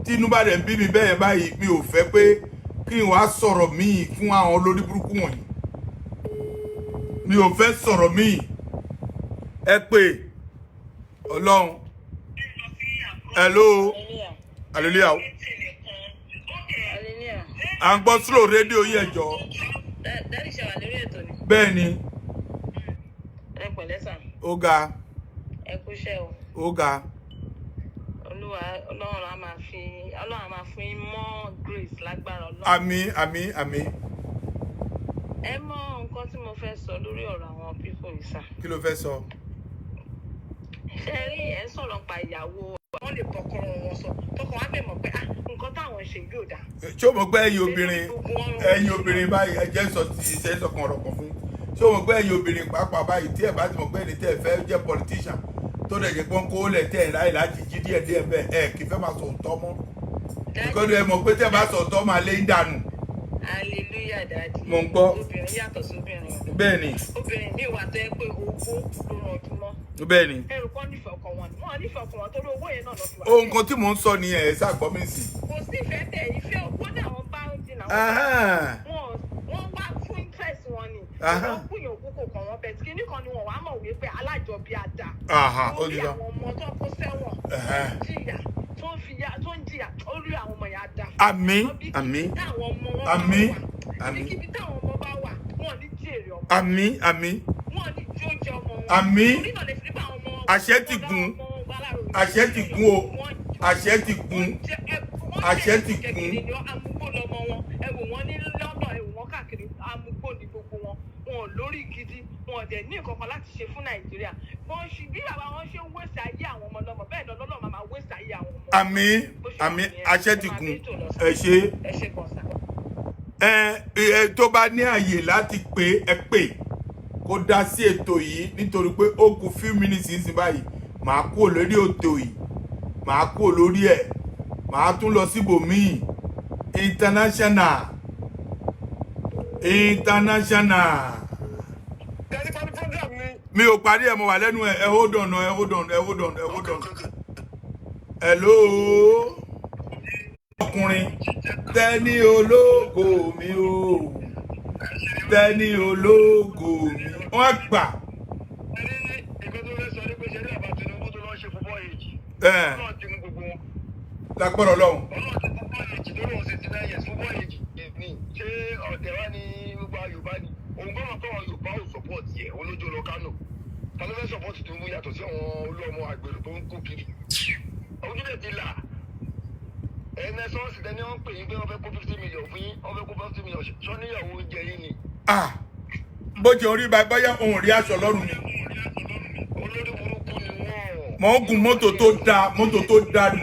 tí inú bá dẹ̀ ń bí mi bẹ́ẹ̀ báyìí mi ò fẹ́ pé kí n wá sọ̀rọ̀ míì fún àwọn olórí burúkú wọ̀nyí mi ò fẹ́ sọ̀rọ̀ míì ẹ pè Ọlọ́run hello hallelujah à ń gbọ́ slow rédíò yẹn jọ. Dáàdì ṣe wà lórí ètò ni. bẹ́ẹ̀ ni. ẹ pẹ̀lẹ́ sà. ó ga. ẹ kú iṣẹ́ o. ó ga. Ọlọ́run á máa fún yín more grace lágbára Ọlọ́run. àmín. ẹ mọ nǹkan tí mo fẹ́ sọ lórí ọ̀rọ̀ àwọn people yìí sà. kí ló fẹ́ sọ. ṣe rí ẹ sọ̀rọ̀ pa ìyàwó wọn lè tọkọrọ wọn sọ tọkọ wọn bẹ̀ mọ̀ pé nǹkan táwọn ṣe yóò dáa. ṣé o mọ̀ pé ẹ̀yin obìnrin báyìí ẹ jẹ́ sọ ti ṣe sọkàn ọ̀rọ̀ kan fún ṣé o mọ̀ pé ẹ̀yin obìnrin pàápàá báyìí tí ẹ bá ti mọ̀ pé ẹni tẹ́ ẹ fẹ́ jẹ́ politician tó dẹ̀ jẹ́ pọ́n kó lẹ̀ tẹ́ ẹ láì láti jí díẹ̀ bẹ́ẹ̀ ẹ kì í fẹ́ máa sọ òótọ́ mọ́ ìkọ́ni ẹ mọ̀ pé tẹ́ ẹ bá sọ òótọ́ máa lé ń dànù. hallelujah dadi. mo ń gbọ́. obìnrin yàtọ̀ sí obìnrin. bẹ́ẹ̀ ni. obìnrin ní ìwà tó yẹ pé owó ló ràn jù mọ́. bẹ́ẹ̀ ni. ẹrù kan nífẹ̀ẹ́ ọkàn wọn wọn nífẹ̀ẹ́ ọkàn wọn torí owó yẹn náà lọ fi wá. ohun kan tí mò ń sọ nìyẹn ẹ ṣáà gbọ́ mi sí. kò sí ìfẹ́ tẹ̀ ìfẹ́ owó náà gidi náà. Wọ́n wá fún interest wọn ni. Wọ́n gbìyànjú kò kàn wọ́n bẹ̀ tí kíní kan ni wọ́n wá mọ̀ wípé alájọbí àdá. Orí àwọn ọmọ tó kó sẹ́wọ̀n jìyà tó ń jìyà orí àwọn ọmọ yà dá. Àmín àmín àmín àmín. Ibi táwọn ọmọ bá wà wọ́n ní jèrè ọmọ. Àmín àmín. Wọ́n ní tí ó jẹ ọmọ wọn. Àmín. Orí náà lè fi nípa ọmọ wọn. Àṣẹ ti gùn. Àṣẹ ti gùn o. Àṣẹ ti gùn. Àṣẹ ti gùn. Amúgbó lọmọ wọn. Ẹ̀wò wọn ní London, ẹ̀wò wọn káàkiri amúgbó ní gbogbo wọn. Wọn ò lórí gidi. Wọn ò dẹ̀ ní nǹkan kan láti ṣe fún Nàìjíríà. Bí bàbá wọn ṣe ń wéṣẹ̀ ayé àwọn ọmọ lọ́mọ bẹ́ẹ̀ lọ lọ́lọ́ máa wéṣẹ̀ ayé àwọn ọmọ. Àmín àmín. Àṣẹ ti gùn. Ẹ ṣé. Ẹ ṣé kan sá. Tó bá ní àyè láti pè ẹ pè kó dá sí ètò yìí nítorí pé ó kù few minutes nísìnyí báyìí màá kúrò lórí ètò yìí màá kúrò lórí ẹ̀ màá tún lọ síbòmíì international. Mi ò parí ẹ̀ mo wà lẹ́nu ẹ̀ hold on. Hello ọkùnrin tẹ́ni ológo mi o tẹ́ni ológo mi wọ́n gbà. Lágbọ́dọ̀ lọ́hùn. ṣé ọ̀tẹ̀ wá ní gbogbo Yorùbá ni òun gbọ́dọ̀ tó àwọn Yorùbá ò sọ́pọ̀tì ẹ̀ olójó lọ Kánò ta ló fẹ́ sọ́pọ̀tì tó ń yàtọ̀ sí àwọn olóòmọ àgbèrò tó ń kó kiri ojúlẹ̀ ti là ẹnẹ sọ́ọ̀sì tẹ́ni wọ́n pè yín pé wọ́n fẹ́ kó 50 million fún yín wọ́n fẹ́ kó 50 million sọ níyàwó oúnjẹ yín ni. Bó jẹ́ orí báyá òun rí aṣọ lọ́rùn mi. Olórí burúkú ni wọ́n. Mo ń gun mọ́tò tó dáa ni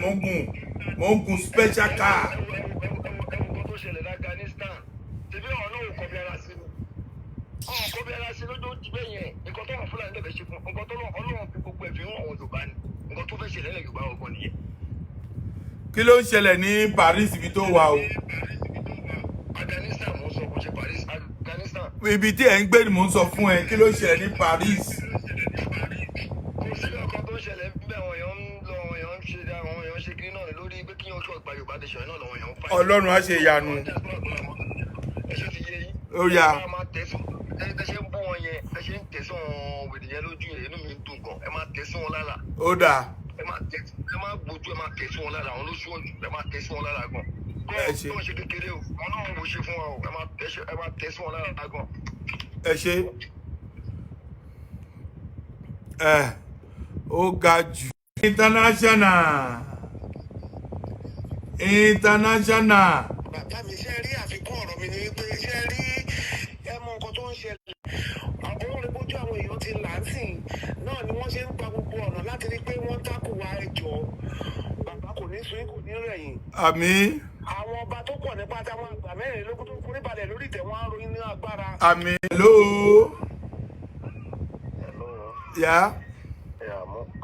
mo ń gun special car. Ẹ̀wọ̀n tó ṣẹlẹ̀ ní Afghanistan tẹ̀bí ọ̀rọ̀ náà ò kọ́ bí ara sí ni. Ọ̀hún kọ́ bí ara sí lójó jíbẹ̀ yẹn nǹkan tó wọ́n Fúlàní lọ́fẹ̀ẹ́ ṣe fún nǹkan tó Ọlọ́run fi gbogbo ẹ̀fín wọn àwọn Yorùbá ni nǹkan tó fẹ́ ṣẹlẹ̀ Yorùbá ọgbọ́n nìyẹn. Kí ló ń ṣẹlẹ̀ ní Paris ibi tó wà o? Afghanistan mo sọ kò ṣe Paris Afghanistan. Ibi tí ẹ̀ ń gbé ni mò ń sọ fún ẹ kí ló ń ṣẹlẹ̀ ní Paris? Kò sí ọkàn tó ń ṣẹlẹ̀ bẹ́ẹ̀ àwọn èèyàn ń lọ àwọn èèyàn ń ṣe àwọn èèyàn ń ṣe kiri náà lórí pé kí wọ́n kí ọgbà Yorùbá ti ṣọ̀rọ̀ náà lọ́wọ́ èèyàn ń fà. Ọlọ́run á ṣe ìyanu. Ẹ ṣe ti yé yín. Ó yá. Ẹ máa tẹ̀sán ẹ ṣe ń bú wọn yẹn ẹ ṣe ń tẹ̀sán wèdè yẹn lójú yẹn inú mi ń dùn gan ẹ máa tẹ̀sán wọn lára. Ó dáa. Ẹ máa gbójú ẹ máa tẹ̀sán wọn lára àwọn olóṣùwọ̀n ẹ máa tẹ̀sán wọn lára gan. Ẹ ṣe. Kọ́ ṣe kékeré o wọn náà wò ṣe fún wa o ẹ máa tẹ̀sán wọn lára gan. Ẹ ṣe. Ó ga jù. International. Bàbá mi ṣe rí àfikún ọ̀rọ̀ mi ni wípé ṣe rí ẹmọ nǹkan tó ń ṣẹlẹ̀ àwọn olùgbójú àwọn èèyàn ti làásìn náà ni wọ́n ṣe ń gba gbogbo ọ̀nà láti rí pé wọ́n tákù wa ẹjọ́ bàbá kò ní sún kò ní rẹ̀yìn. Àmín. Àwọn ọba tó pọ̀ nípa táwọn àgbà mẹ́rìnlélógún tó kú níbalẹ̀ lórí ìtẹ̀ wọn á ròyìn ní agbára. Àmín. Hello. Yá.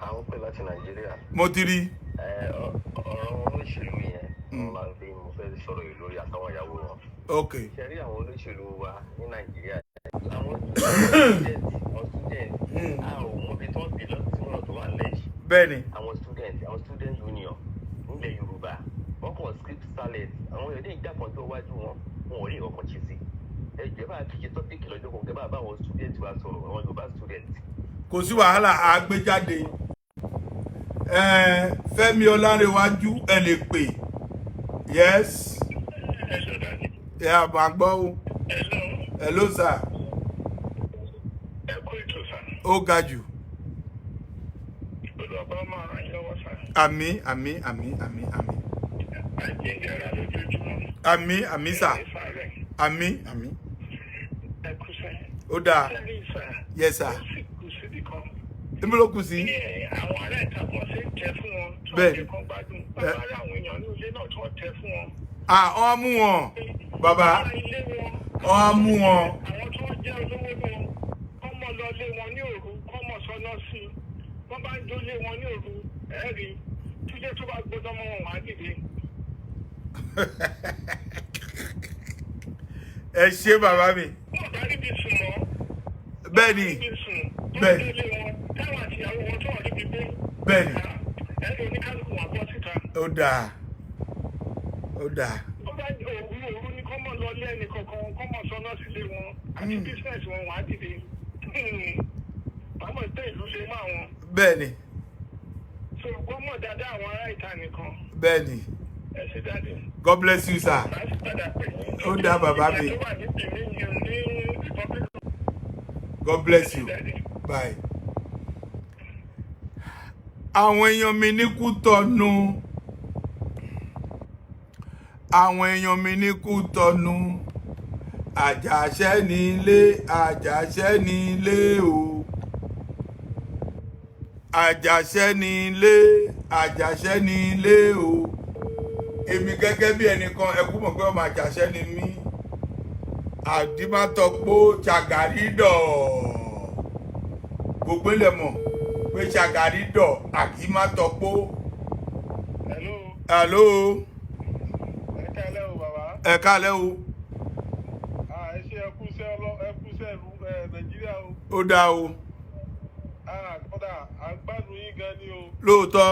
Àwọn pè láti Nàìjíríà. Mo ti rí. Ọ̀rọ̀ olóṣèlú yẹn mo máa ń fi mo fẹ́ sọ̀rọ̀ yìí lórí àtàwọn ìyàwó wọn. Ok. Ṣé rí àwọn olóṣèlú wa ní Nàìjíríà àwọn student a ò mọbi tó ń bí lọ sí ọ̀rọ̀ tó wà lẹ́yìn. Bẹ́ẹ̀ni. Àwọn student union nílẹ̀ Yorùbá wọ́n kàn script salad àwọn èdè ìjàpọ̀ tó wájú wọn ò rí ọkọ̀ ṣe sí. Ẹ jẹ́ bá a kìí ṣe tọ́pìkì lọ́jọ́ kan kẹ́ bá àwọn student wa sọ̀rọ̀ àwọn Yorùbá student. Kò sí wàhálà àgbéjáde. Fẹ́mi Ọlárẹ̀wájú ẹ lè pè. Yes. Yeah, Bagbo. Hello, sir. Ó ga jù. Àmín, àmín, àmín, àmín, àmín. Àmín, àmín, sir. Àmín, àmín. Ó dáa. Yes, sir. Níbo ló kù sí? Àwọn ará ìta kan ṣe ń tẹ fún wọn tó ń jẹ kan gbádùn. Bàbá rí àwọn èèyàn ní ilé náà tó ń tẹ fún wọn. Wọ́n mú wọn. Bàbá. Wọ́n mú wọn. Àwọn tó ń jẹ́ olówó ní wọn, kọ́ mọ̀ lọ lé wọn ní òru, kọ́ mọ̀ sọ́nà sí i. Wọ́n bá ń jó lé wọn ní òru, ẹ̀rí. Tílé tó bá gbóná mọ́ wọn wá dìde. Ẹ ṣé bàbá mi. Wọ́n bá rí bí sùn mọ́. Bẹ́ẹ̀ni. Bẹ́ẹ̀ni. Táwọn àti ìyàwó wọn tó wà níbi gbé. Bẹ́ẹ̀ni. Ẹ̀rí oníkálukú wà bọ́ síta. Ó dáa. Ó dáa. Ó bá òru ní kọ́ wọ́n lọ lé ẹnì kankan kọ́ mọ̀ sọ́nà sílé wọn àti bísíǹsì wọn wà á dìde bámọ̀ tẹ́ ìlú ṣe mọ́ àwọn. bẹ́ẹ̀ni. so gbọ́mọ̀ dáadáa àwọn ará ìta nìkan. bẹ́ẹ̀ni. ẹ ṣe dáadé. God bless you sir. ó dá bàbá mi. God bless you. Bye. Àwọn èèyàn mi ní Kútọ̀nù. Àwọn èèyàn mi ní Kútọ̀nù. Àjàṣẹ́ ní ilé, àjàṣẹ́ ní ilé o. Àjàṣẹ́ ní ilé, àjàṣẹ́ ní ilé o. Èmi gẹ́gẹ́ bí ẹnìkan ẹkú mọ̀ pé ọmọ àjàṣẹ́ ni mí. Àdìmátọ́pó Ṣàgárídọ̀. Gbogbo ilẹ̀ mọ̀ pé Ṣàgárídọ̀ Àdìmátọ́pó. Hello. Hello. Ẹ káalẹ́ o bàbá. Ẹ káalẹ́ o. Ẹ ṣe ẹkúṣẹ́ ìlú Nàìjíríà o. Ó dáa o. Kódà à ń gbádùn yín gan ni o. Lóòótọ́.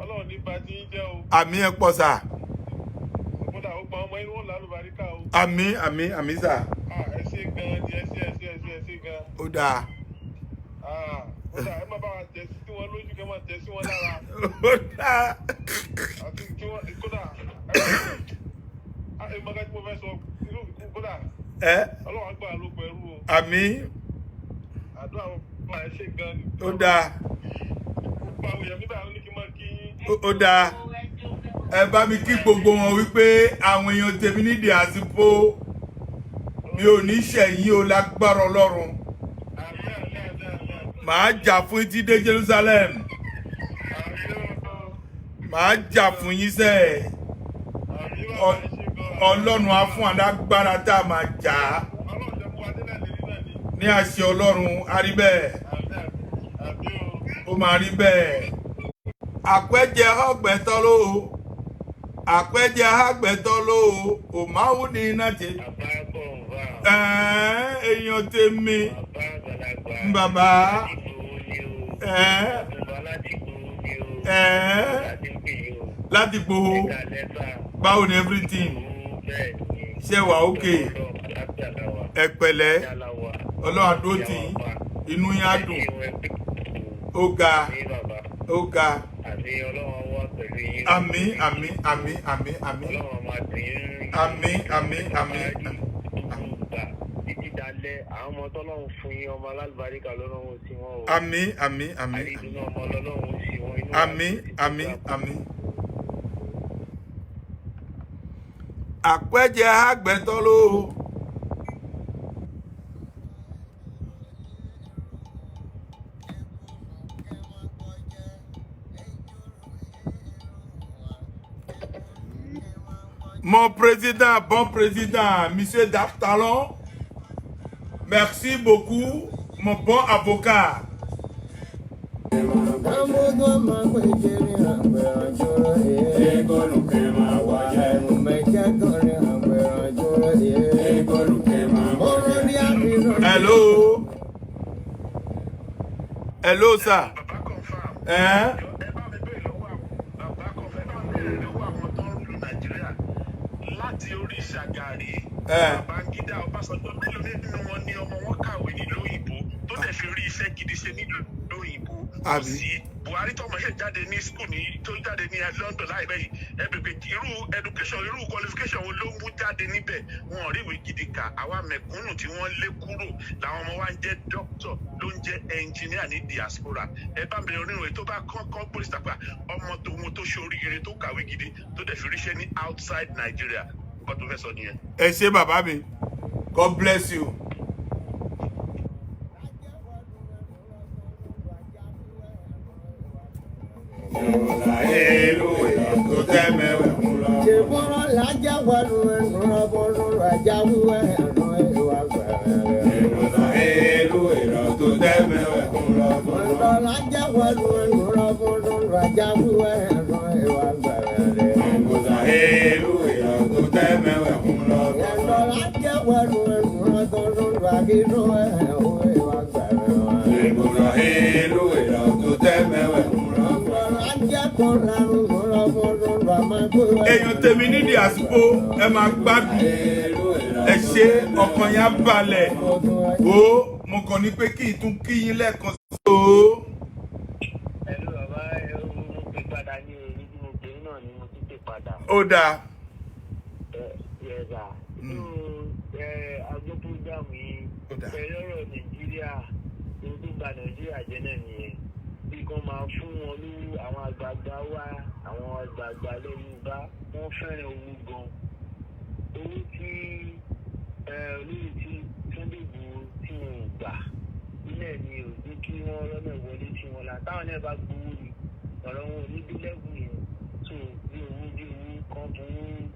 Ọlọ́run nípa tí yín jẹ́ o. Àmì ẹ pọ̀ sà. Kódà ó gba ọmọ inú wọn lálùbáríkà o. Àmì sà. Ẹ ṣe gan ni ẹ ṣe gan. Ó dáa. Kódà ẹ má bá wa tẹ̀ sí wọn lójú kẹ́ máa tẹ̀ sí wọn lára. Ó dáa. Àti kí wọ́n kódà ẹ mọ̀ká tí mo fẹ́ sọ kódà. Ọlọ́run àgbà ló pẹ̀lú o. Àmì. Àdúrà wọn bá ẹ ṣe gan ni. Ó dáa. Gbogbo àwọn èèyàn níbẹ̀ àwọn ní kí n máa kí yín. Ó dáa. Ẹ bá mi kí gbogbo wọn wípé àwọn èèyàn tèmi nídìí àsìkò mi ò ní ṣẹ̀yìn o lágbára Ọlọ́run. Màá jà fún yín tí dé Jerusalem. Màá jà fún yín sẹ́. Ọlọ́run á fún alágbára tá a máa jà á. Ní àṣẹ Ọlọ́run á rí bẹ́ẹ̀. Ó máa rí bẹ́ẹ̀. Àpẹ́jẹ ọgbẹ́tọ́ ló o. Àpẹ́jẹ àgbẹ̀tọ́ ló o. Ò máa wú ní iná jẹ. Èèyàn tèmi. Bàbá. Láti Gbòho. Báwo ni everything? Ṣé wà ókè? Ẹ pẹ̀lẹ́. Ọlọ́run àdó tì í. Inú yín á dùn. Ó ga. Ó ga. Àmín. Títí dalẹ̀ àwọn ọmọ tọ́lọ́run fún yín ọmọ alálùbáríkà lọ́lọ́run sí wọn o. Àmín. Àìdùnnú ọmọ lọ́lọ́run sí wọn. Àmín. Àpẹ́jẹ àgbẹ̀tọ́ ló o. Mon président, bon président, monsieur Daftalon, merci beaucoup, mon bon avocat. Hello. Hello, sir. Láti orí Ṣàgàrí, Babangida, Ọbásanjọ́ mélòó nínú wọn ni ọmọ wọn kàwé nílùú òyìnbó tó dẹ̀ fi rí iṣẹ́ gidi ṣe nílùú òyìnbó. Kò sí Buhari tọmọ ṣe jáde ní school ní tó jáde ní London láìpẹ́ yìí ẹbí irú education irú qualification wo ló ń mú jáde níbẹ̀ wọn ò rí ìwé gidi kà àwa mẹ̀kúnnù tí wọ́n lé kúrò làwọn ọmọ wa ń jẹ́ doctor ló ń jẹ́ engineer ní diaspora ẹ bá mi rí ìwé tó bá kọ́ police tàpá ọmọ tòun tó ṣe oríire tó kàwé gidi tó dẹ̀ fi ríṣẹ́ ní outside Nigeria nǹkan tó fẹ́ sọ nìyẹn. Ẹ ṣé bàbá mi, God bless you. Ṣèbọ̀rọ̀ lájà wọnú ẹnu rọ́bọ̀rọ̀ rájà wúwẹ́ ẹ̀rọ ìwà gbẹ̀rẹ̀. Ọ̀dọ̀ lájà wọnú ẹnu rọ́bọ̀rọ̀ rájà wúwẹ́ ẹ̀rọ ìwà gbẹ̀rẹ̀. Ẹ̀dọ̀ lájà wọnú ẹnu rọ́bọ̀rọ̀ rájà wúwẹ́ ẹ̀rọ ìwà gbẹ̀rẹ̀. èèyàn tèmi ní diaspo ẹ máa gbádùn ẹ ṣe ọkàn yẹn balẹ̀ ó mo kàn ní pé kí n tún kí yín lẹ́ẹ̀kan sí o. Hello bàbá mo pè padà ní èyí tí mo pè náà ni mo tún pè padà. Ó dáa. Yẹ̀sà agbó púrógámù yìí pẹ̀lú ọ̀rọ̀ Nàìjíríà tó gba Nàìjíríà jẹ́ náà nìyẹn bí kan máa fún wọn lówó àwọn àgbààgbà wa àwọn àgbààgbà lẹ́yìn bá wọ́n fẹ́ràn owó gan owó tí olóyè tí Sunday Igboho tí wọn ò gbà nílẹ̀ ni ò ní kí wọ́n rọ́nà wọlé tí wọ́n la táwọn náà bá gbowó ni ọ̀rọ̀ wọn ò ní bí lẹ́gùn yẹn tó bí owó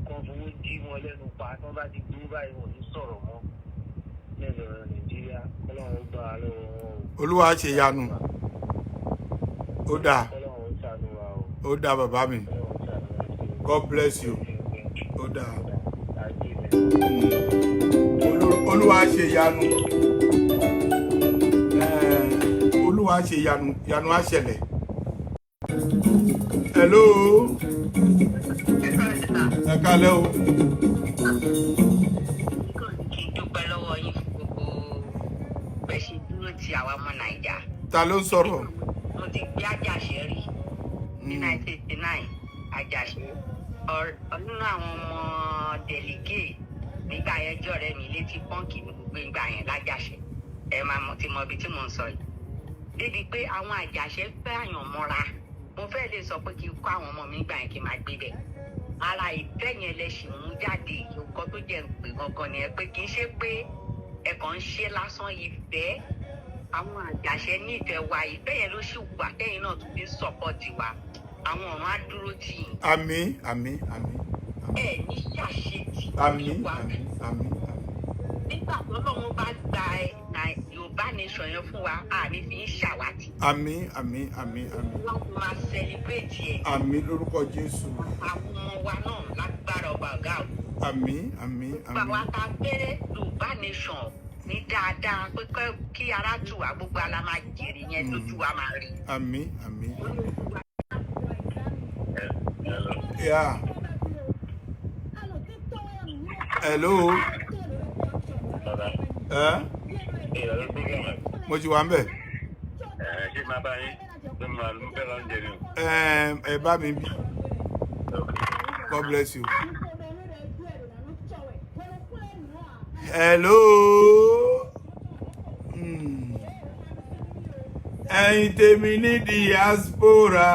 kan fowó jí wọn lẹ́nu pa tí wọ́n bá ti gbowó báyìí wọn ò ní sọ̀rọ̀ mọ́ lẹ́nu ọ̀rọ̀ Nàìjíríà Ọlọ́run ó gbà á lọ́wọ́ wọn o. Olúwa ṣe yanu. Ó dáa. Ọlọ́run ó ṣàánú wa o. Ó dáa bàbá mi. God bless you. Ó dáa. Olúwa ṣe yanu. Olúwa ṣe yanu. Yanu á ṣẹlẹ̀. Hello. Ẹ kálẹ́ o. Kí n dúpẹ́ lọ́wọ́ yín fún gbogbo bẹ́ẹ̀ ṣe dúró ti àwa ọmọ Nàìjà. Ta ló ń sọ̀rọ̀? Mo ti gbé Àjàṣe rí ní 1989 Àjàṣe nínú àwọn ọmọ dẹ̀lígé nígbà yẹn jọ̀rẹ́ mi létí pọ́ǹkì ní gbogbo ìgbà yẹn lájàṣe ẹ máa mọ̀ tí mo ibi tí mò ń sọ yìí débi pé àwọn Àjàṣe fẹ́ àyàn mọ́ra mo fẹ́ lè sọ pé kí n kó àwọn ọmọ mi gbà yẹn kí n máa gbé bẹ̀ ara ìfẹ́ yẹn lẹ ṣì mú jáde nǹkan tó jẹ́ pé gangan nìyẹn pé kì í ṣe pé ẹ̀kọ́ ń ṣe lásán ìfẹ́ àwọn Àjàṣe nífẹ̀ẹ́ wa ìfẹ́ yẹn ló ṣì wà kẹ́yìn náà tún fi sọ́pọ̀tì wa àwọn ọ̀run á dúró tì yín. Àmín àmín àmín. Ẹ ní ṣàṣetì. Àmín àmín àmín. Nígbà tó lọ́wọ́ bá gba Yorùbá nation yẹn fún wa àní fi ń ṣàwátì. Àmín àmín àmín àmín. Wọ́n máa celebrate ẹ̀. Àmín lórúkọ Jésù. Àwọn ọmọ wa náà lágbára ọba ọ̀gá o. Àmín àmín àmín. Bàbá ta gbére Yorùbá nation ní dáadáa pé kí ara tù wá gbogbo ala máa jèrè yẹn lójú wa máa rí. Àmín àmín. Yeah. Hello. Mo ti wà ń bẹ̀. Ṣé máa bá yín tó máa lù bẹ́ẹ̀ lọ́njẹ ni o? Ẹ bá mi bí. God bless you. Hello. Ẹ̀yin tèmi ní diaspora.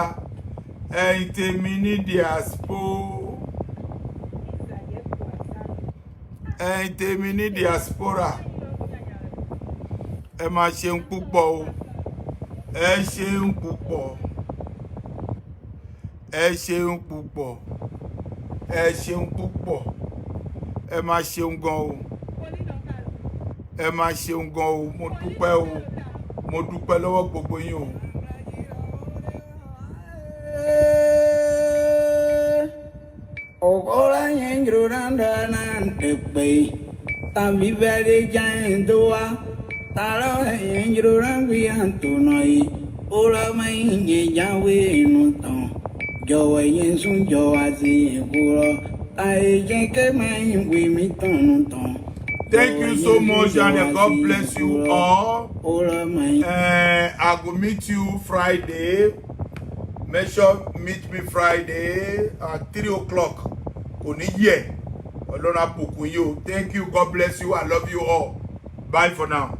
Ẹ̀yin tèmi ní diaspora. Ẹ̀yin tèmi ní diaspora. Ẹ máa ṣeun púpọ̀ o. Ẹ ṣeun púpọ̀. Ẹ ṣeun púpọ̀. Ẹ ṣeun púpọ̀. Ẹ máa ṣeun gan o. Ẹ máa ṣeun gan o. Mo dúpẹ́ o. Mo dúpẹ́ lọ́wọ́ gbogbo yín o. Okola yengro randana tepe tabi bere jain doa taro yengro rangi antunoi ola mainge jawe nuton jowe yensun joazi kuro ai jenke mai wi miton. Thank you so much, and God bless you all. I will meet you Friday. Make sure meet me Friday at 3 o'clock. Thank you. God bless you. I love you all. Bye for now.